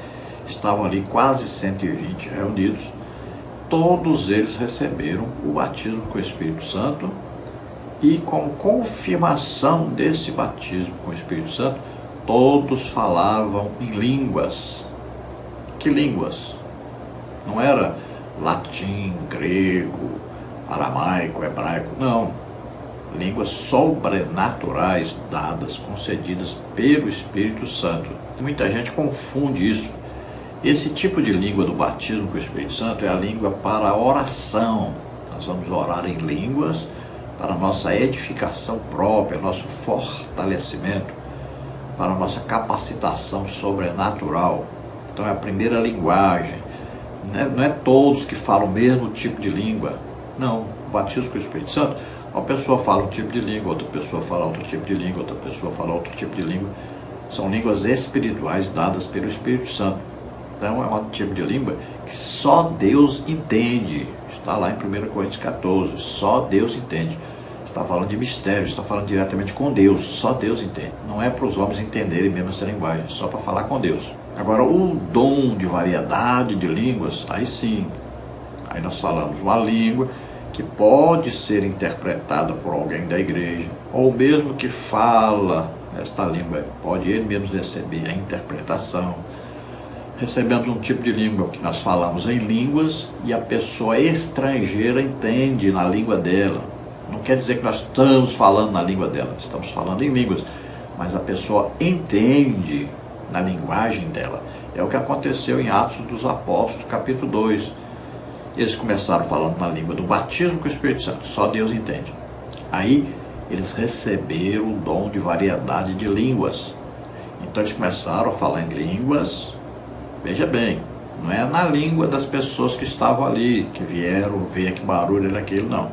estavam ali quase 120 reunidos. Todos eles receberam o batismo com o Espírito Santo e, como confirmação desse batismo com o Espírito Santo, todos falavam em línguas. Que línguas? Não era latim, grego, aramaico, hebraico, não. Línguas sobrenaturais dadas, concedidas pelo Espírito Santo. Muita gente confunde isso. Esse tipo de língua do batismo com o Espírito Santo é a língua para a oração. Nós vamos orar em línguas para a nossa edificação própria, nosso fortalecimento, para a nossa capacitação sobrenatural. Então é a primeira linguagem. Não é todos que falam o mesmo tipo de língua. Não, o batismo com o Espírito Santo, uma pessoa fala um tipo de língua, outra pessoa fala outro tipo de língua, outra pessoa fala outro tipo de língua. São línguas espirituais dadas pelo Espírito Santo. Então é um tipo de língua que só Deus entende. Está lá em 1 Coríntios 14. Só Deus entende. Está falando de mistério, está falando diretamente com Deus. Só Deus entende. Não é para os homens entenderem mesmo essa linguagem, é só para falar com Deus. Agora, o dom de variedade de línguas, aí sim. Aí nós falamos uma língua que pode ser interpretada por alguém da igreja, ou mesmo que fala esta língua, pode ele mesmo receber a interpretação. Recebemos um tipo de língua que nós falamos em línguas e a pessoa estrangeira entende na língua dela. Não quer dizer que nós estamos falando na língua dela, estamos falando em línguas, mas a pessoa entende na linguagem dela. É o que aconteceu em Atos dos Apóstolos, capítulo 2. Eles começaram falando na língua do batismo com o Espírito Santo, só Deus entende. Aí eles receberam o dom de variedade de línguas. Então eles começaram a falar em línguas. Veja bem, não é na língua das pessoas que estavam ali, que vieram ver que barulho era aquele, não.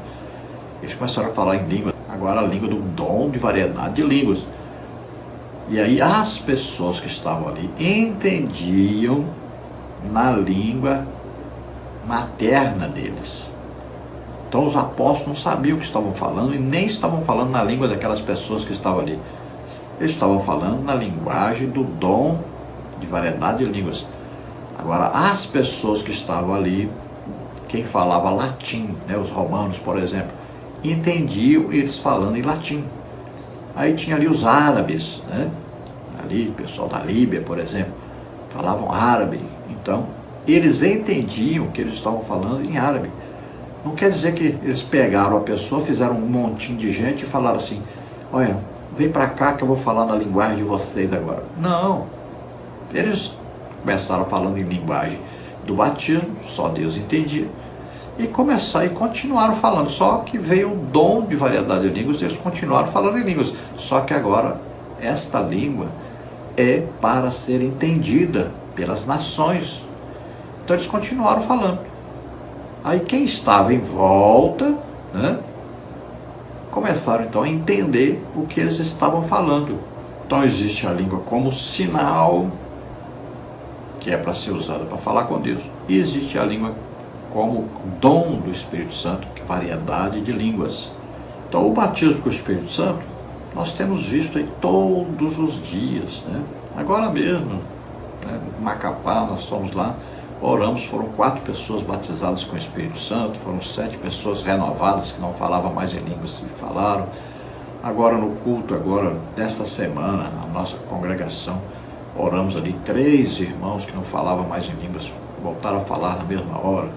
Eles começaram a falar em língua, agora a língua do dom de variedade de línguas. E aí as pessoas que estavam ali entendiam na língua materna deles. Então os apóstolos não sabiam o que estavam falando e nem estavam falando na língua daquelas pessoas que estavam ali. Eles estavam falando na linguagem do dom de variedade de línguas. Agora, as pessoas que estavam ali, quem falava latim, né, os romanos, por exemplo, entendiam eles falando em latim. Aí tinha ali os árabes, né? Ali, o pessoal da Líbia, por exemplo, falavam árabe. Então, eles entendiam que eles estavam falando em árabe. Não quer dizer que eles pegaram a pessoa, fizeram um montinho de gente e falaram assim: olha, vem para cá que eu vou falar na linguagem de vocês agora. Não. Eles começaram falando em linguagem do batismo, só Deus entendia. E continuaram falando, só que veio o dom de variedade de línguas, eles continuaram falando em línguas. Só que agora, esta língua é para ser entendida pelas nações. Então eles continuaram falando. Aí quem estava em volta, né, começaram então a entender o que eles estavam falando. Então existe a língua como sinal, que é para ser usada para falar com Deus. E existe a língua como dom do Espírito Santo, que é variedade de línguas. Então o batismo com o Espírito Santo, nós temos visto aí todos os dias, né? Agora mesmo, né, em Macapá, nós fomos lá, oramos, foram 4 pessoas batizadas com o Espírito Santo, foram 7 pessoas renovadas que não falavam mais em línguas e falaram. Agora no culto, desta semana, a nossa congregação, oramos ali 3 irmãos que não falavam mais em línguas, voltaram a falar na mesma hora.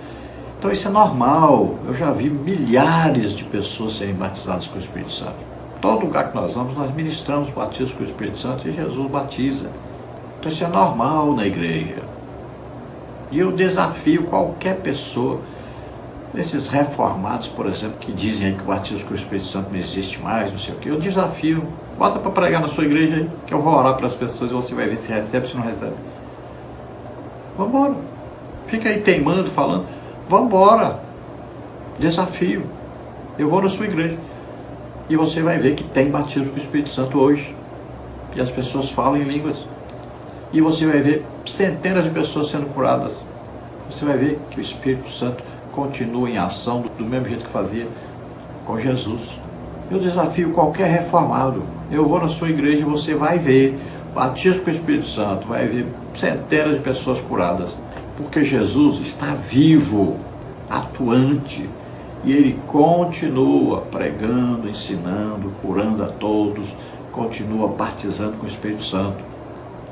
Então isso é normal. Eu já vi milhares de pessoas serem batizadas com o Espírito Santo. Todo lugar que nós vamos, nós ministramos batismo com o Espírito Santo e Jesus batiza. Então isso é normal na igreja. E eu desafio qualquer pessoa, esses reformados, por exemplo, que dizem aí que o batismo com o Espírito Santo não existe mais, não sei o quê, eu desafio, bota para pregar na sua igreja aí, que eu vou orar para as pessoas e você vai ver se recebe ou se não recebe. Vamos embora. Fica aí teimando, falando. Vamos embora. Desafio. Eu vou na sua igreja. E você vai ver que tem batismo com o Espírito Santo hoje. E as pessoas falam em línguas. E você vai ver centenas de pessoas sendo curadas. Você vai ver que o Espírito Santo continua em ação do mesmo jeito que fazia com Jesus. Eu desafio qualquer reformado. Eu vou na sua igreja e você vai ver batismo com o Espírito Santo, vai ver centenas de pessoas curadas. Porque Jesus está vivo, atuante, e Ele continua pregando, ensinando, curando a todos, continua batizando com o Espírito Santo.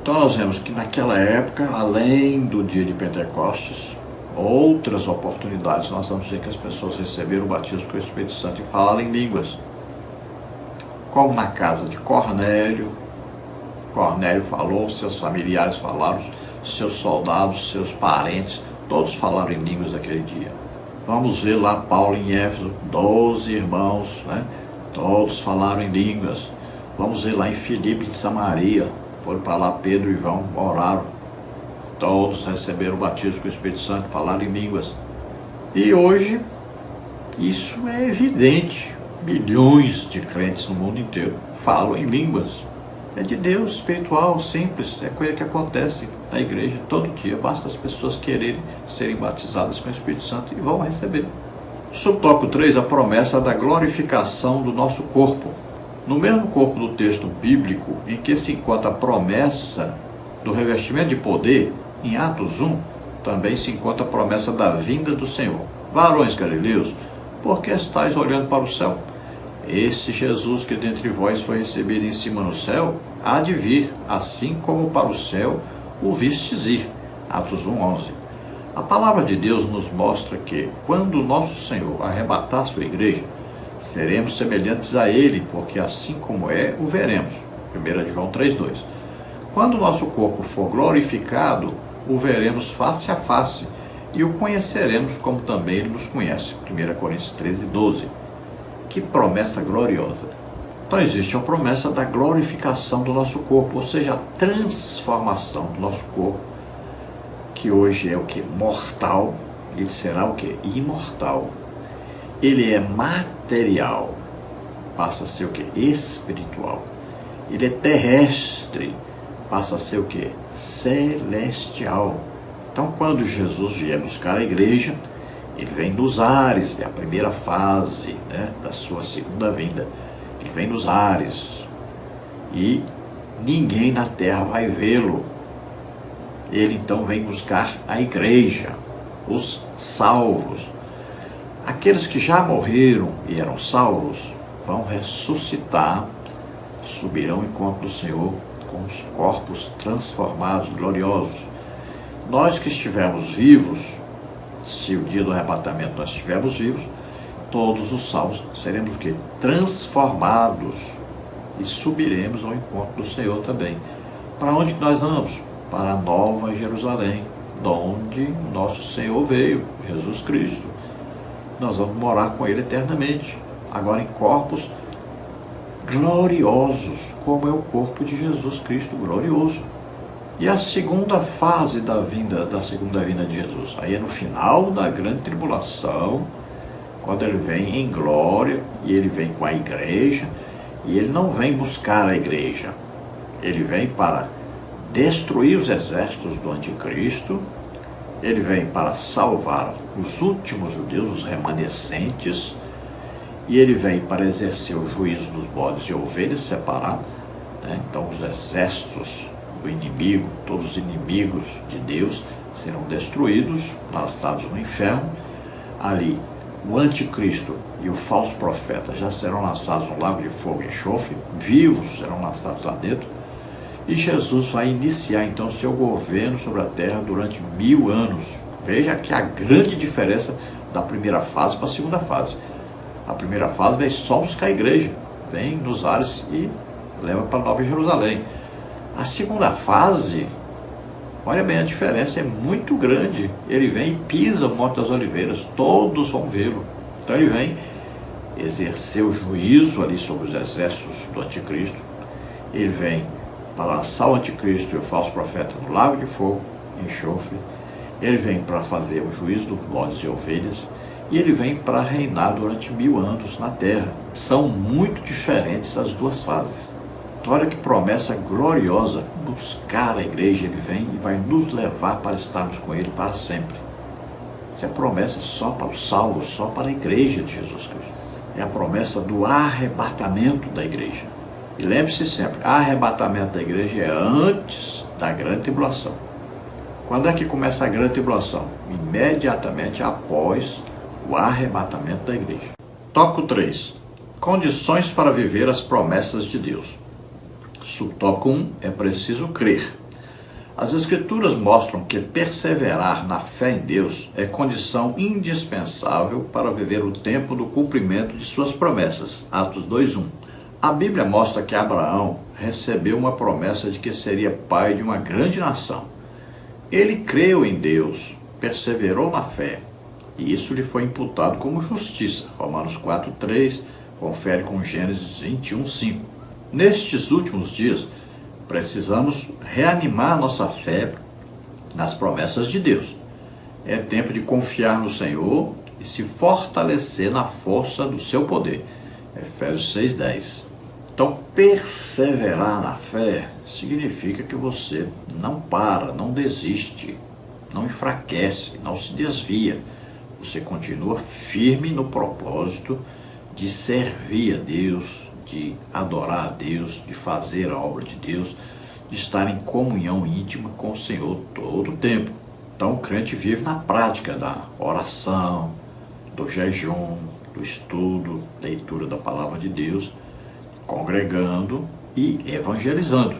Então nós vemos que naquela época, além do dia de Pentecostes, outras oportunidades nós vamos ver que as pessoas receberam o batismo com o Espírito Santo e falaram em línguas. Como na casa de Cornélio, Cornélio falou, seus familiares falaram, seus soldados, seus parentes, todos falaram em línguas naquele dia. Vamos ver lá Paulo em Éfeso, 12 irmãos, né? Todos falaram em línguas. Vamos ver lá em Filipe, em Samaria, foram para lá Pedro e João, oraram. Todos receberam o batismo com o Espírito Santo, falaram em línguas. E hoje, isso é evidente. Milhões de crentes no mundo inteiro falam em línguas. É de Deus, espiritual, simples, é coisa que acontece na igreja todo dia. Basta as pessoas quererem serem batizadas com o Espírito Santo e vão receber. Subtópico 3, a promessa da glorificação do nosso corpo. No mesmo corpo do texto bíblico em que se encontra a promessa do revestimento de poder, em Atos 1, também se encontra a promessa da vinda do Senhor. Varões galileus, por que estáis olhando para o céu? Esse Jesus que dentre vós foi recebido em cima no céu, há de vir, assim como para o céu o vistes ir. Atos 1:11. A palavra de Deus nos mostra que, quando o nosso Senhor arrebatar a sua igreja, seremos semelhantes a Ele, porque assim como é, o veremos. 1 João 3:2. Quando o nosso corpo for glorificado, o veremos face a face e o conheceremos como também Ele nos conhece. 1 Coríntios 13:12. Que promessa gloriosa! Então existe a promessa da glorificação do nosso corpo, ou seja, a transformação do nosso corpo, que hoje é o que? Mortal, ele será o que? Imortal. Ele é material, passa a ser o que? Espiritual. Ele é terrestre, passa a ser o que? Celestial. Então quando Jesus vier buscar a igreja, ele vem nos ares, é a primeira fase, da sua segunda vinda. Ele vem nos ares e ninguém na terra vai vê-lo. Ele então vem buscar a igreja, os salvos. Aqueles que já morreram e eram salvos vão ressuscitar, subirão ao encontro do Senhor com os corpos transformados, gloriosos. Nós que estivermos vivos, se o dia do arrebatamento nós estivermos vivos, todos os salvos seremos o quê? Transformados e subiremos ao encontro do Senhor também. Para onde que nós vamos? Para a Nova Jerusalém, de onde nosso Senhor veio, Jesus Cristo. Nós vamos morar com Ele eternamente, agora em corpos gloriosos, como é o corpo de Jesus Cristo glorioso. E a segunda fase da segunda vinda de Jesus, aí é no final da grande tribulação, quando ele vem em glória, e ele vem com a igreja, e ele não vem buscar a igreja, ele vem para destruir os exércitos do anticristo, ele vem para salvar os últimos judeus, os remanescentes, e ele vem para exercer o juízo dos bodes e ovelhas, separar, então os exércitos do inimigo, todos os inimigos de Deus serão destruídos, lançados no inferno. Ali o anticristo e o falso profeta já serão lançados no lago de fogo e enxofre, vivos serão lançados lá dentro, e Jesus vai iniciar então seu governo sobre a terra durante 1000 anos. Veja que a grande diferença da primeira fase para a segunda fase. A primeira fase vem só buscar a igreja, vem nos ares e leva para Nova Jerusalém. A segunda fase, olha bem, a diferença é muito grande. Ele vem e pisa o Monte das Oliveiras, todos vão vê-lo. Então ele vem exercer o juízo ali sobre os exércitos do anticristo. Ele vem para lançar o anticristo e o falso profeta no lago de fogo e enxofre. Ele vem para fazer o juízo dos bodes e ovelhas. E ele vem para reinar durante 1000 anos na terra. São muito diferentes as duas fases. Então, olha que promessa gloriosa, buscar a igreja, ele vem e vai nos levar para estarmos com ele para sempre. Isso é promessa só para os salvos, só para a igreja de Jesus Cristo. É a promessa do arrebatamento da igreja. E lembre-se sempre, arrebatamento da igreja é antes da grande tribulação. Quando é que começa a grande tribulação? Imediatamente após o arrebatamento da igreja. Tópico 3. Condições para viver as promessas de Deus. Subtópico 1. É preciso crer. As Escrituras mostram que perseverar na fé em Deus é condição indispensável para viver o tempo do cumprimento de suas promessas. Atos 2:1. A Bíblia mostra que Abraão recebeu uma promessa de que seria pai de uma grande nação. Ele creu em Deus, perseverou na fé, e isso lhe foi imputado como justiça. Romanos 4:3, confere com Gênesis 21:5. Nestes últimos dias, precisamos reanimar nossa fé nas promessas de Deus. É tempo de confiar no Senhor e se fortalecer na força do seu poder. Efésios 6:10. Então, perseverar na fé significa que você não para, não desiste, não enfraquece, não se desvia. Você continua firme no propósito de servir a Deus, de adorar a Deus, de fazer a obra de Deus, de estar em comunhão íntima com o Senhor todo o tempo. Então, o crente vive na prática da oração, do jejum, do estudo, leitura da palavra de Deus, congregando e evangelizando.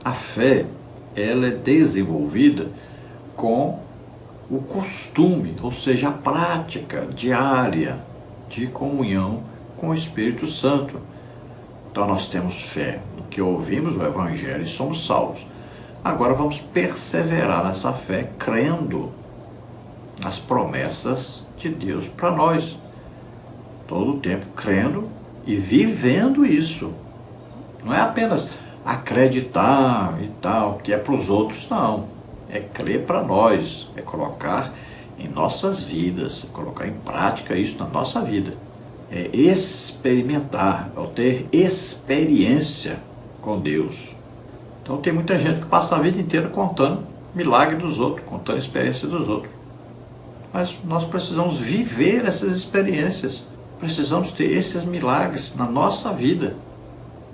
A fé, ela é desenvolvida com o costume, ou seja, a prática diária de comunhão com o Espírito Santo. Então nós temos fé no que ouvimos o Evangelho e somos salvos. Agora vamos perseverar nessa fé, crendo nas promessas de Deus para nós. Todo o tempo crendo e vivendo isso. Não é apenas acreditar e tal, que é para os outros, não. É crer para nós, é colocar em nossas vidas, é colocar em prática isso na nossa vida. É experimentar, é ter experiência com Deus. Então tem muita gente que passa a vida inteira contando milagre dos outros, contando experiência dos outros. Mas nós precisamos viver essas experiências, precisamos ter esses milagres na nossa vida.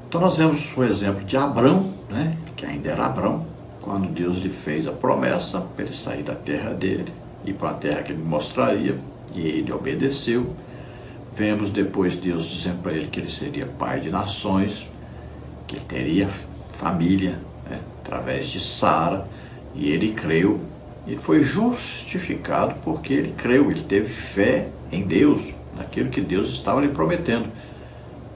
Então nós vemos o exemplo de Abrão, né, que ainda era Abrão, quando Deus lhe fez a promessa para ele sair da terra dele e para a terra que ele mostraria, e ele obedeceu. Vemos depois Deus dizendo para ele que ele seria pai de nações, que ele teria família, né, através de Sara, e ele creu. Ele foi justificado porque ele creu, ele teve fé em Deus, naquilo que Deus estava lhe prometendo.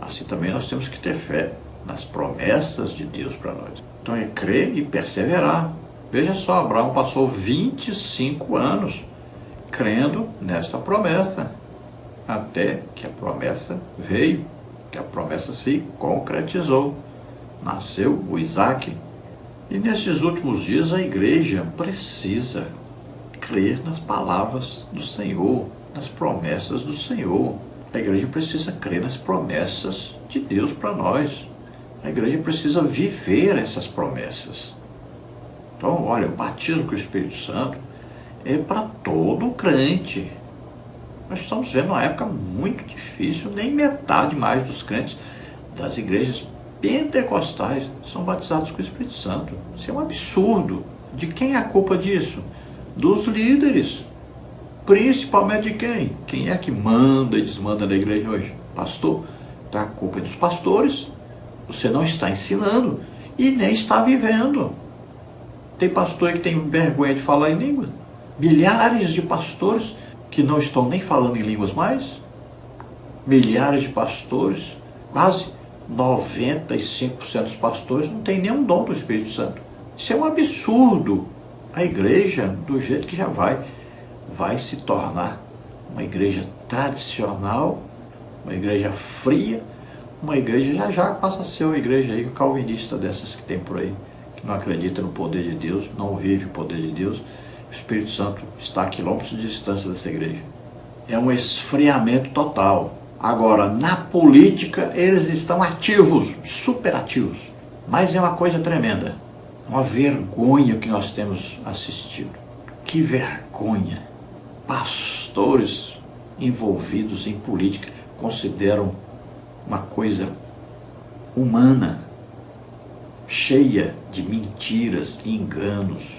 Assim também nós temos que ter fé nas promessas de Deus para nós. Então é crer e perseverar. Veja só, Abraão passou 25 anos crendo nessa promessa, até que a promessa veio, que a promessa se concretizou. Nasceu o Isaac. E nesses últimos dias a igreja precisa crer nas palavras do Senhor, nas promessas do Senhor. A igreja precisa crer nas promessas de Deus para nós. A igreja precisa viver essas promessas. Então, olha, o batismo com o Espírito Santo é para todo crente. Nós estamos vendo uma época muito difícil, nem metade mais dos crentes das igrejas pentecostais são batizados com o Espírito Santo. Isso é um absurdo. De quem é a culpa disso? Dos líderes. Principalmente de quem? Quem é que manda e desmanda na igreja hoje? Pastor? Então a culpa é dos pastores. Você não está ensinando e nem está vivendo. Tem pastor que tem vergonha de falar em línguas. Milhares de pastores que não estão nem falando em línguas mais. Milhares de pastores, quase 95% dos pastores não tem nenhum dom do Espírito Santo. Isso é um absurdo. A igreja, do jeito que já vai se tornar uma igreja tradicional, uma igreja fria, uma igreja já passa a ser uma igreja aí calvinista dessas que tem por aí, que não acredita no poder de Deus, não vive o poder de Deus. O Espírito Santo está a quilômetros de distância dessa igreja. É um esfriamento total. Agora, na política, eles estão ativos, super ativos. Mas é uma coisa tremenda. Uma vergonha que nós temos assistido. Que vergonha. Pastores envolvidos em política consideram uma coisa humana, cheia de mentiras, enganos,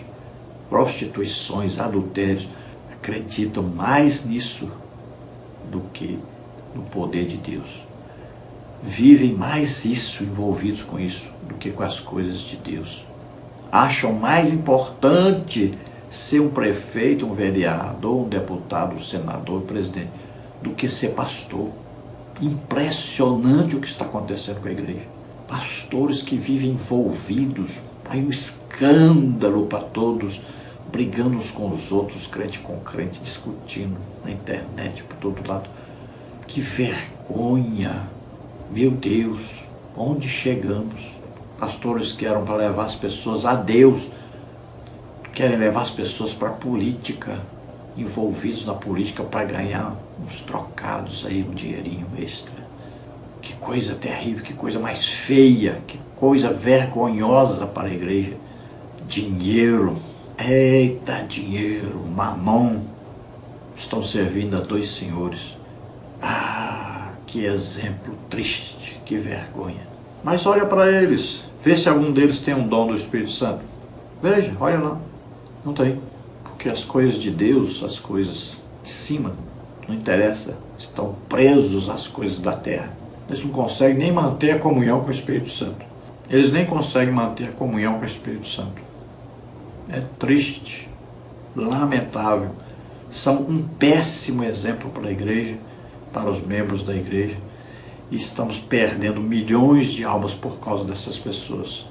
prostituições, adultérios. Acreditam mais nisso do que no poder de Deus. Vivem mais isso, envolvidos com isso, do que com as coisas de Deus. Acham mais importante ser um prefeito, um vereador, um deputado, um senador, um presidente, do que ser pastor. Impressionante o que está acontecendo com a igreja. Pastores que vivem envolvidos, aí um escândalo para todos, brigando uns com os outros, crente com crente, discutindo na internet, por todo lado. Que vergonha! Meu Deus, onde chegamos? Pastores que eram para levar as pessoas a Deus, querem levar as pessoas para a política, envolvidos na política para ganhar uns trocados aí, um dinheirinho extra. Que coisa terrível, que coisa mais feia, que coisa vergonhosa para a igreja. Dinheiro, eita, dinheiro, mamão, estão servindo a dois senhores. Ah, que exemplo triste, que vergonha. Mas olha para eles, vê se algum deles tem um dom do Espírito Santo. Veja, olha lá, não tem. Porque as coisas de Deus, as coisas de cima, não interessa, estão presos às coisas da terra. Eles não conseguem nem manter a comunhão com o Espírito Santo. Eles nem conseguem manter a comunhão com o Espírito Santo. É triste, lamentável. São um péssimo exemplo para a igreja, para os membros da igreja. E estamos perdendo milhões de almas por causa dessas pessoas.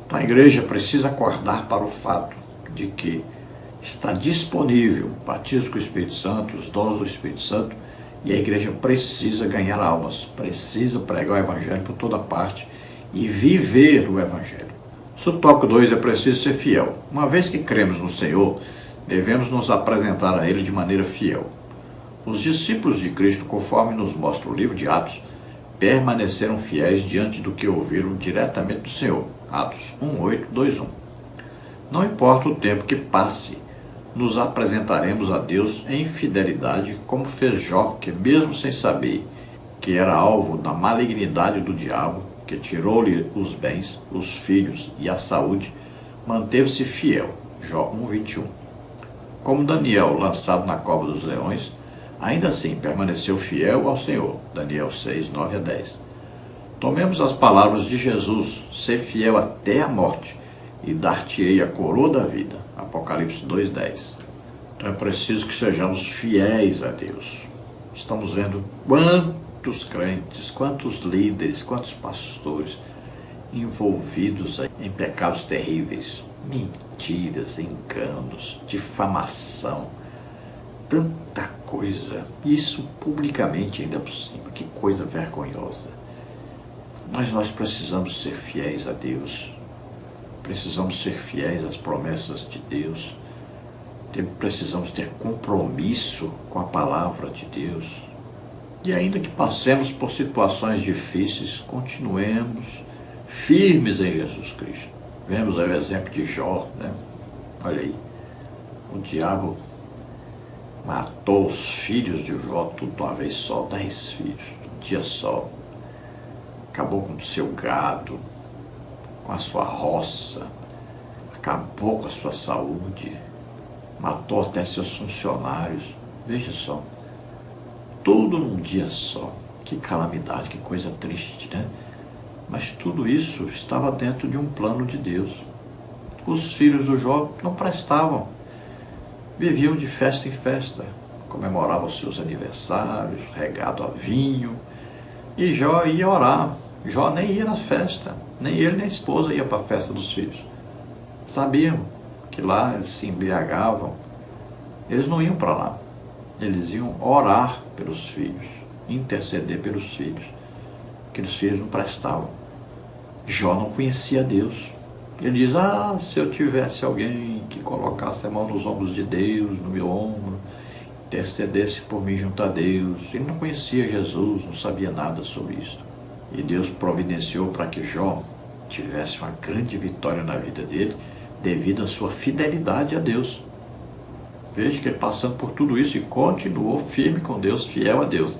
Então a igreja precisa acordar para o fato de que está disponível o batismo com o Espírito Santo, os dons do Espírito Santo, e a igreja precisa ganhar almas, precisa pregar o Evangelho por toda parte e viver o Evangelho. Subtópico 2, é preciso ser fiel. Uma vez que cremos no Senhor, devemos nos apresentar a Ele de maneira fiel. Os discípulos de Cristo, conforme nos mostra o livro de Atos, permaneceram fiéis diante do que ouviram diretamente do Senhor. Atos 1:8, 2:1. Não importa o tempo que passe, nos apresentaremos a Deus em fidelidade, como fez Jó, que mesmo sem saber que era alvo da malignidade do diabo, que tirou-lhe os bens, os filhos e a saúde, manteve-se fiel. Jó 1:21. Como Daniel, lançado na cova dos leões, ainda assim permaneceu fiel ao Senhor. Daniel 6:9-10. Tomemos as palavras de Jesus: ser fiel até a morte, e dar-te-ei a coroa da vida. Apocalipse 2:10. Então é preciso que sejamos fiéis a Deus. Estamos vendo quantos crentes, quantos líderes, quantos pastores envolvidos em pecados terríveis, mentiras, enganos, difamação, tanta coisa. Isso publicamente ainda por cima. Que coisa vergonhosa. Mas nós precisamos ser fiéis a Deus. Precisamos ser fiéis às promessas de Deus. Precisamos ter compromisso com a palavra de Deus. E ainda que passemos por situações difíceis, continuemos firmes em Jesus Cristo. Vemos aí o exemplo de Jó, né? Olha aí, o diabo matou os filhos de Jó, tudo de uma vez só, 10 filhos, um dia só. Acabou com o seu gado, com a sua roça, acabou com a sua saúde, matou até seus funcionários. Veja só, tudo num dia só. Que calamidade, que coisa triste, né? Mas tudo isso estava dentro de um plano de Deus. Os filhos do Jó não prestavam, viviam de festa em festa, comemoravam seus aniversários, regado a vinho, e Jó ia orar. Jó nem ia na festa, nem ele nem a esposa ia para a festa dos filhos. Sabiam que lá eles se embriagavam, eles não iam para lá, eles iam orar pelos filhos, interceder pelos filhos, aqueles filhos não prestavam. Jó não conhecia Deus. Ele diz: se eu tivesse alguém que colocasse a mão nos ombros de Deus, no meu ombro, intercedesse por mim junto a Deus. Ele não conhecia Jesus, não sabia nada sobre isso. E Deus providenciou para que Jó tivesse uma grande vitória na vida dele, devido à sua fidelidade a Deus. Veja que ele passando por tudo isso e continuou firme com Deus, fiel a Deus.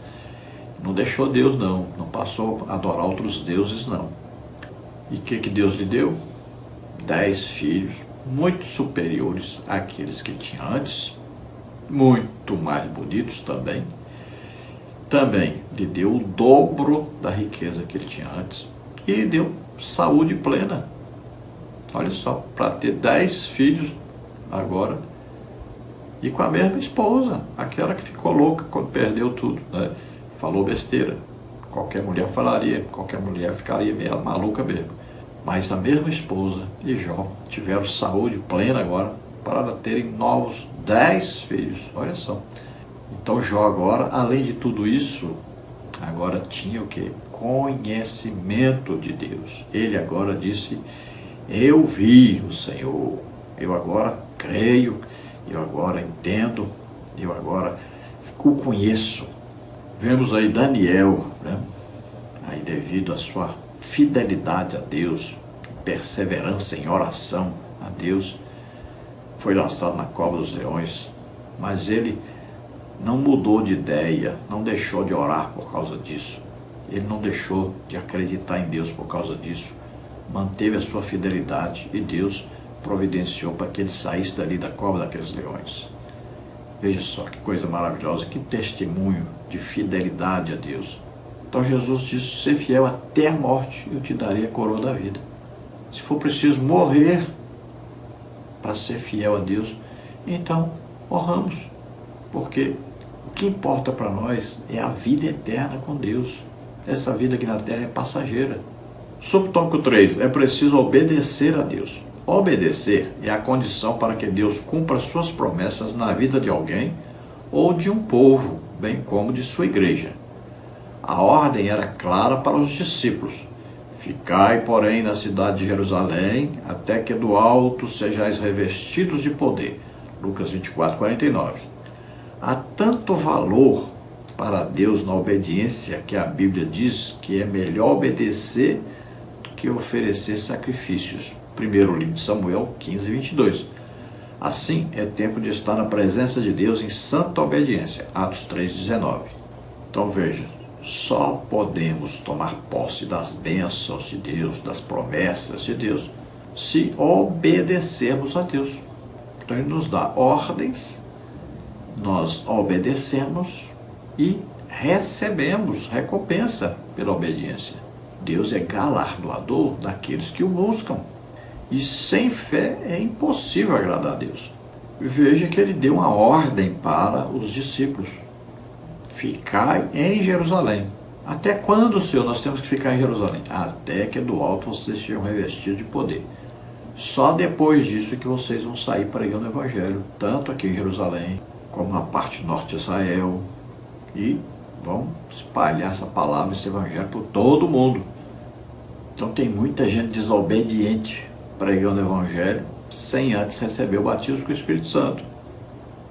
Não deixou Deus não passou a adorar outros deuses não. E o que Deus lhe deu? 10 filhos, muito superiores àqueles que tinha antes, muito mais bonitos também. Também lhe deu o dobro da riqueza que ele tinha antes. E lhe deu saúde plena. Olha só, para ter 10 filhos agora, e com a mesma esposa, aquela que ficou louca quando perdeu tudo, né? Falou besteira. Qualquer mulher falaria, qualquer mulher ficaria meio maluca mesmo. Mas a mesma esposa e Jó tiveram saúde plena agora para terem novos 10 filhos. Olha só. Então Jó agora, além de tudo isso, agora tinha o quê? Conhecimento de Deus. Ele agora disse: eu vi o Senhor, eu agora creio, eu agora entendo, eu agora o conheço. Vemos aí Daniel, né? devido à sua fidelidade a Deus, perseverança em oração a Deus, foi lançado na cova dos leões, mas ele não mudou de ideia, não deixou de orar por causa disso, ele não deixou de acreditar em Deus por causa disso, manteve a sua fidelidade e Deus providenciou para que ele saísse dali da cova daqueles leões. Veja só que coisa maravilhosa, que testemunho de fidelidade a Deus. Então Jesus disse: ser fiel até a morte, eu te darei a coroa da vida. Se for preciso morrer para ser fiel a Deus, então morramos, porque o que importa para nós é a vida eterna com Deus. Essa vida aqui na terra é passageira. Subtópico 3. É preciso obedecer a Deus. Obedecer é a condição para que Deus cumpra suas promessas na vida de alguém ou de um povo, bem como de sua igreja. A ordem era clara para os discípulos: ficai, porém, na cidade de Jerusalém, até que do alto sejais revestidos de poder. Lucas 24, 49. Há tanto valor para Deus na obediência que a Bíblia diz que é melhor obedecer do que oferecer sacrifícios. Primeiro livro de Samuel 15, 22. Assim, é tempo de estar na presença de Deus em santa obediência. Atos 3, 19. Então veja, só podemos tomar posse das bênçãos de Deus, das promessas de Deus, se obedecermos a Deus. Então ele nos dá ordens, nós obedecemos e recebemos recompensa pela obediência. Deus é galardoador daqueles que o buscam. E sem fé é impossível agradar a Deus. Veja que ele deu uma ordem para os discípulos: ficai em Jerusalém. Até quando, Senhor, nós temos que ficar em Jerusalém? Até que do alto vocês sejam revestidos de poder. Só depois disso que vocês vão sair pregando o Evangelho, tanto aqui em Jerusalém, como na parte norte de Israel, e vão espalhar essa palavra, esse Evangelho por todo o mundo. Então tem muita gente desobediente pregando o Evangelho sem antes receber o batismo com o Espírito Santo.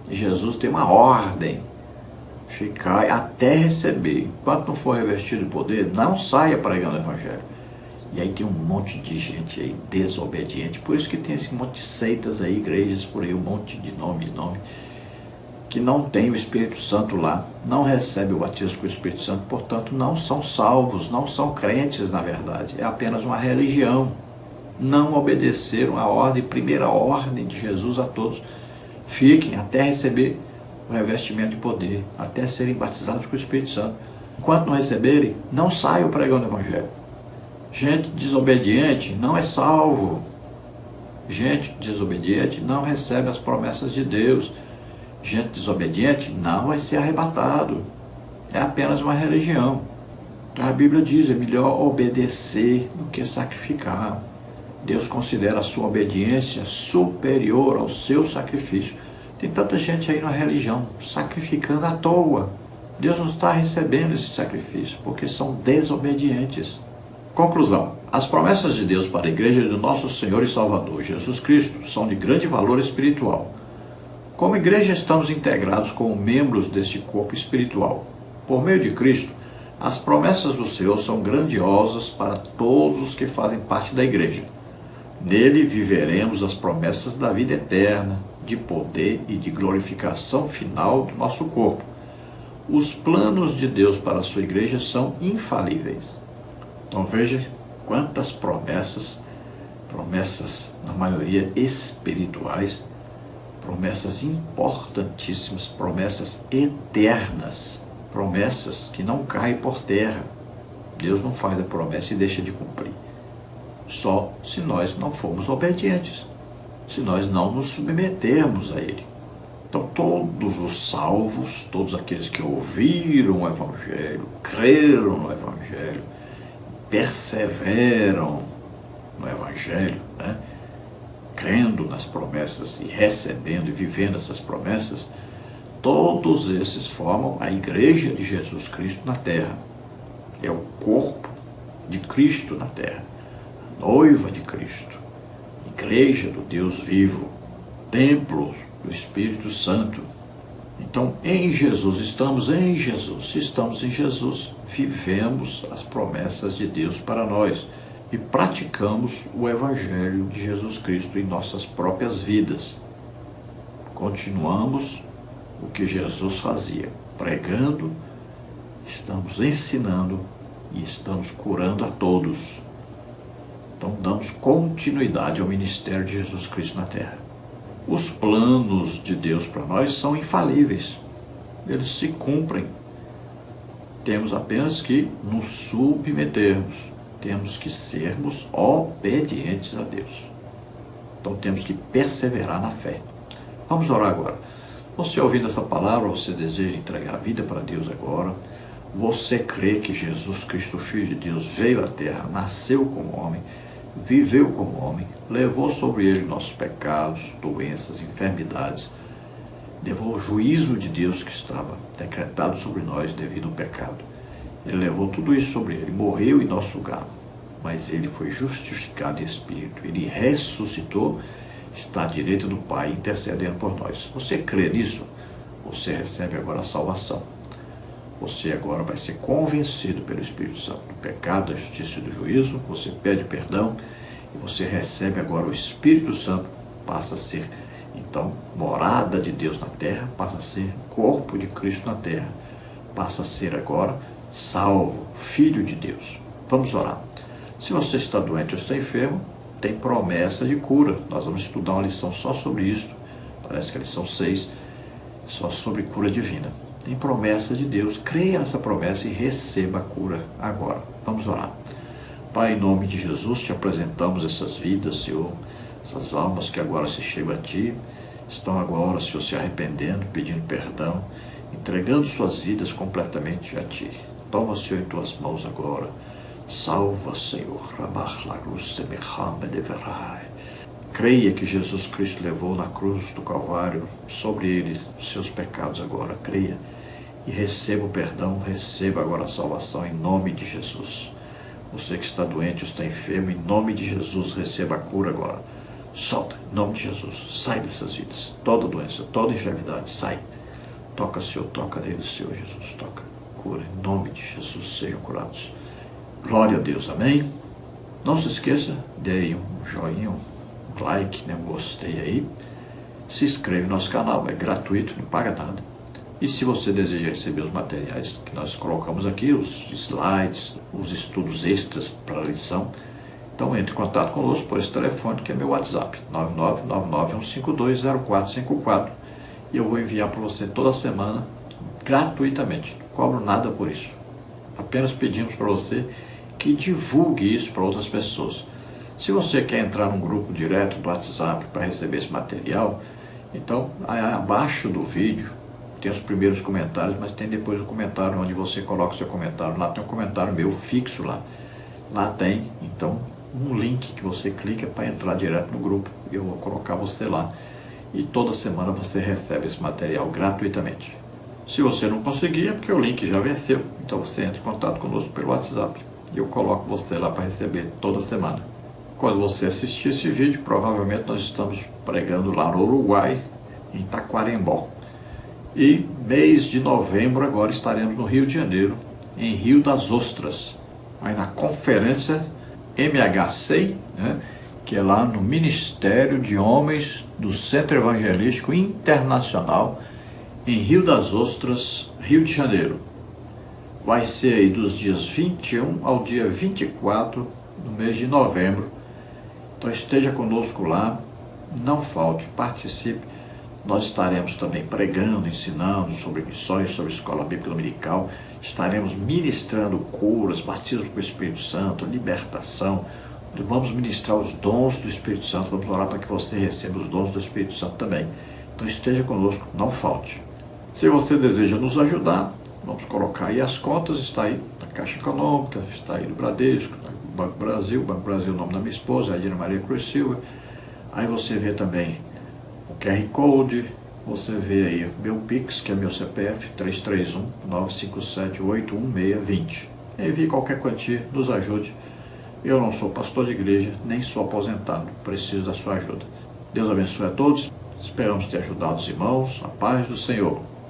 E Jesus tem uma ordem: ficai até receber. Enquanto não for revestido de poder, não saia pregando o Evangelho. E aí tem um monte de gente aí desobediente. Por isso que tem esse monte de seitas aí, igrejas por aí, um monte de nome, que não tem o Espírito Santo lá, não recebe o batismo com o Espírito Santo, portanto não são salvos, não são crentes na verdade, é apenas uma religião. Não obedeceram a ordem, primeira ordem de Jesus a todos: fiquem até receber o revestimento de poder, até serem batizados com o Espírito Santo. Enquanto não receberem, não saiam pregando o Evangelho. Gente desobediente não é salvo. Gente desobediente não recebe as promessas de Deus. Gente desobediente não vai ser arrebatado. É apenas uma religião. Então a Bíblia diz: é melhor obedecer do que sacrificar. Deus considera a sua obediência superior ao seu sacrifício. Tem tanta gente aí na religião sacrificando à toa. Deus não está recebendo esse sacrifício porque são desobedientes. Conclusão: as promessas de Deus para a igreja do nosso Senhor e Salvador Jesus Cristo são de grande valor espiritual. Como igreja, estamos integrados como membros deste corpo espiritual. Por meio de Cristo, as promessas do Senhor são grandiosas para todos os que fazem parte da igreja. Nele viveremos as promessas da vida eterna, de poder e de glorificação final do nosso corpo. Os planos de Deus para a sua igreja são infalíveis. Então veja quantas promessas na maioria espirituais, promessas importantíssimas, promessas eternas, promessas que não caem por terra. Deus não faz a promessa e deixa de cumprir. Só se nós não formos obedientes, se nós não nos submetermos a Ele. Então todos os salvos, todos aqueles que ouviram o Evangelho, creram no Evangelho, perseveram no Evangelho, crendo nas promessas e recebendo e vivendo essas promessas, todos esses formam a igreja de Jesus Cristo na terra. É o corpo de Cristo na terra, a noiva de Cristo, igreja do Deus vivo, templo do Espírito Santo. Então, em Jesus, estamos em Jesus. Se estamos em Jesus, vivemos as promessas de Deus para nós e praticamos o Evangelho de Jesus Cristo em nossas próprias vidas. Continuamos o que Jesus fazia, pregando, estamos ensinando e estamos curando a todos. Então, damos continuidade ao ministério de Jesus Cristo na terra. Os planos de Deus para nós são infalíveis, eles se cumprem. Temos apenas que nos submetermos, temos que sermos obedientes a Deus. Então temos que perseverar na fé. Vamos orar agora. Você ouvindo essa palavra, você deseja entregar a vida para Deus agora? Você crê que Jesus Cristo, Filho de Deus, veio à terra, nasceu como homem, viveu como homem, levou sobre ele nossos pecados, doenças, enfermidades, levou o juízo de Deus que estava decretado sobre nós devido ao pecado. Ele levou tudo isso sobre ele, morreu em nosso lugar, mas ele foi justificado em espírito, ele ressuscitou, está à direita do Pai, intercedendo por nós. Você crê nisso? Você recebe agora a salvação. Você agora vai ser convencido pelo Espírito Santo do pecado, da justiça e do juízo. Você pede perdão e você recebe agora o Espírito Santo, passa a ser, então, morada de Deus na terra, passa a ser corpo de Cristo na terra, passa a ser agora salvo, filho de Deus. Vamos orar. Se você está doente ou está enfermo, tem promessa de cura. Nós vamos estudar uma lição só sobre isso, parece que é a lição 6, só sobre cura divina. Tem promessa de Deus, creia nessa promessa e receba a cura agora. Vamos orar. Pai, em nome de Jesus, te apresentamos essas vidas, Senhor, essas almas que agora se chegam a Ti, estão agora, Senhor, se arrependendo, pedindo perdão, entregando suas vidas completamente a Ti. Toma, Senhor, em Tuas mãos agora. Salva, Senhor. Creia que Jesus Cristo levou na cruz do Calvário sobre Ele seus pecados agora. Creia e receba o perdão, receba agora a salvação em nome de Jesus. Você que está doente ou está enfermo, em nome de Jesus, receba a cura agora. Solta, em nome de Jesus. Sai dessas vidas. Toda doença, toda enfermidade, sai. Toca, Senhor, toca nele, Senhor Jesus. Toca, cura, em nome de Jesus, sejam curados. Glória a Deus, amém? Não se esqueça, dê aí um joinha, um like, um gostei aí. Se inscreve no nosso canal, é gratuito, não paga nada. E se você deseja receber os materiais que nós colocamos aqui, os slides, os estudos extras para a lição, então entre em contato conosco por esse telefone que é meu WhatsApp, 99991520454. E eu vou enviar para você toda semana, gratuitamente, não cobro nada por isso. Apenas pedimos para você que divulgue isso para outras pessoas. Se você quer entrar num grupo direto do WhatsApp para receber esse material, então abaixo do vídeo tem os primeiros comentários, mas tem depois o comentário onde você coloca o seu comentário. Lá tem um comentário meu fixo lá. Lá tem, então, um link que você clica para entrar direto no grupo. Eu vou colocar você lá. E toda semana você recebe esse material gratuitamente. Se você não conseguir, é porque o link já venceu. Então você entra em contato conosco pelo WhatsApp. E eu coloco você lá para receber toda semana. Quando você assistir esse vídeo, provavelmente nós estamos pregando lá no Uruguai, em Taquarembó. E mês de novembro agora estaremos no Rio de Janeiro, em Rio das Ostras, aí na conferência MHC, que é lá no Ministério de Homens do Centro Evangelístico Internacional, em Rio das Ostras, Rio de Janeiro. Vai ser aí dos dias 21 ao dia 24 do mês de novembro. Então esteja conosco lá, não falte, participe. Nós estaremos também pregando, ensinando sobre missões, sobre escola bíblica dominical. Estaremos ministrando curas, batismo com o Espírito Santo, libertação. Vamos ministrar os dons do Espírito Santo. Vamos orar para que você receba os dons do Espírito Santo também. Então esteja conosco, não falte. Se você deseja nos ajudar, vamos colocar aí as contas. Está aí a Caixa Econômica, está aí no Bradesco, Banco Brasil, o nome da minha esposa, a Edna Maria Cruz Silva. Aí você vê também o QR Code, você vê aí meu Pix, que é meu CPF, 331-957-81620. Envie qualquer quantia, nos ajude. Eu não sou pastor de igreja, nem sou aposentado, preciso da sua ajuda. Deus abençoe a todos, esperamos ter ajudado os irmãos, a paz do Senhor.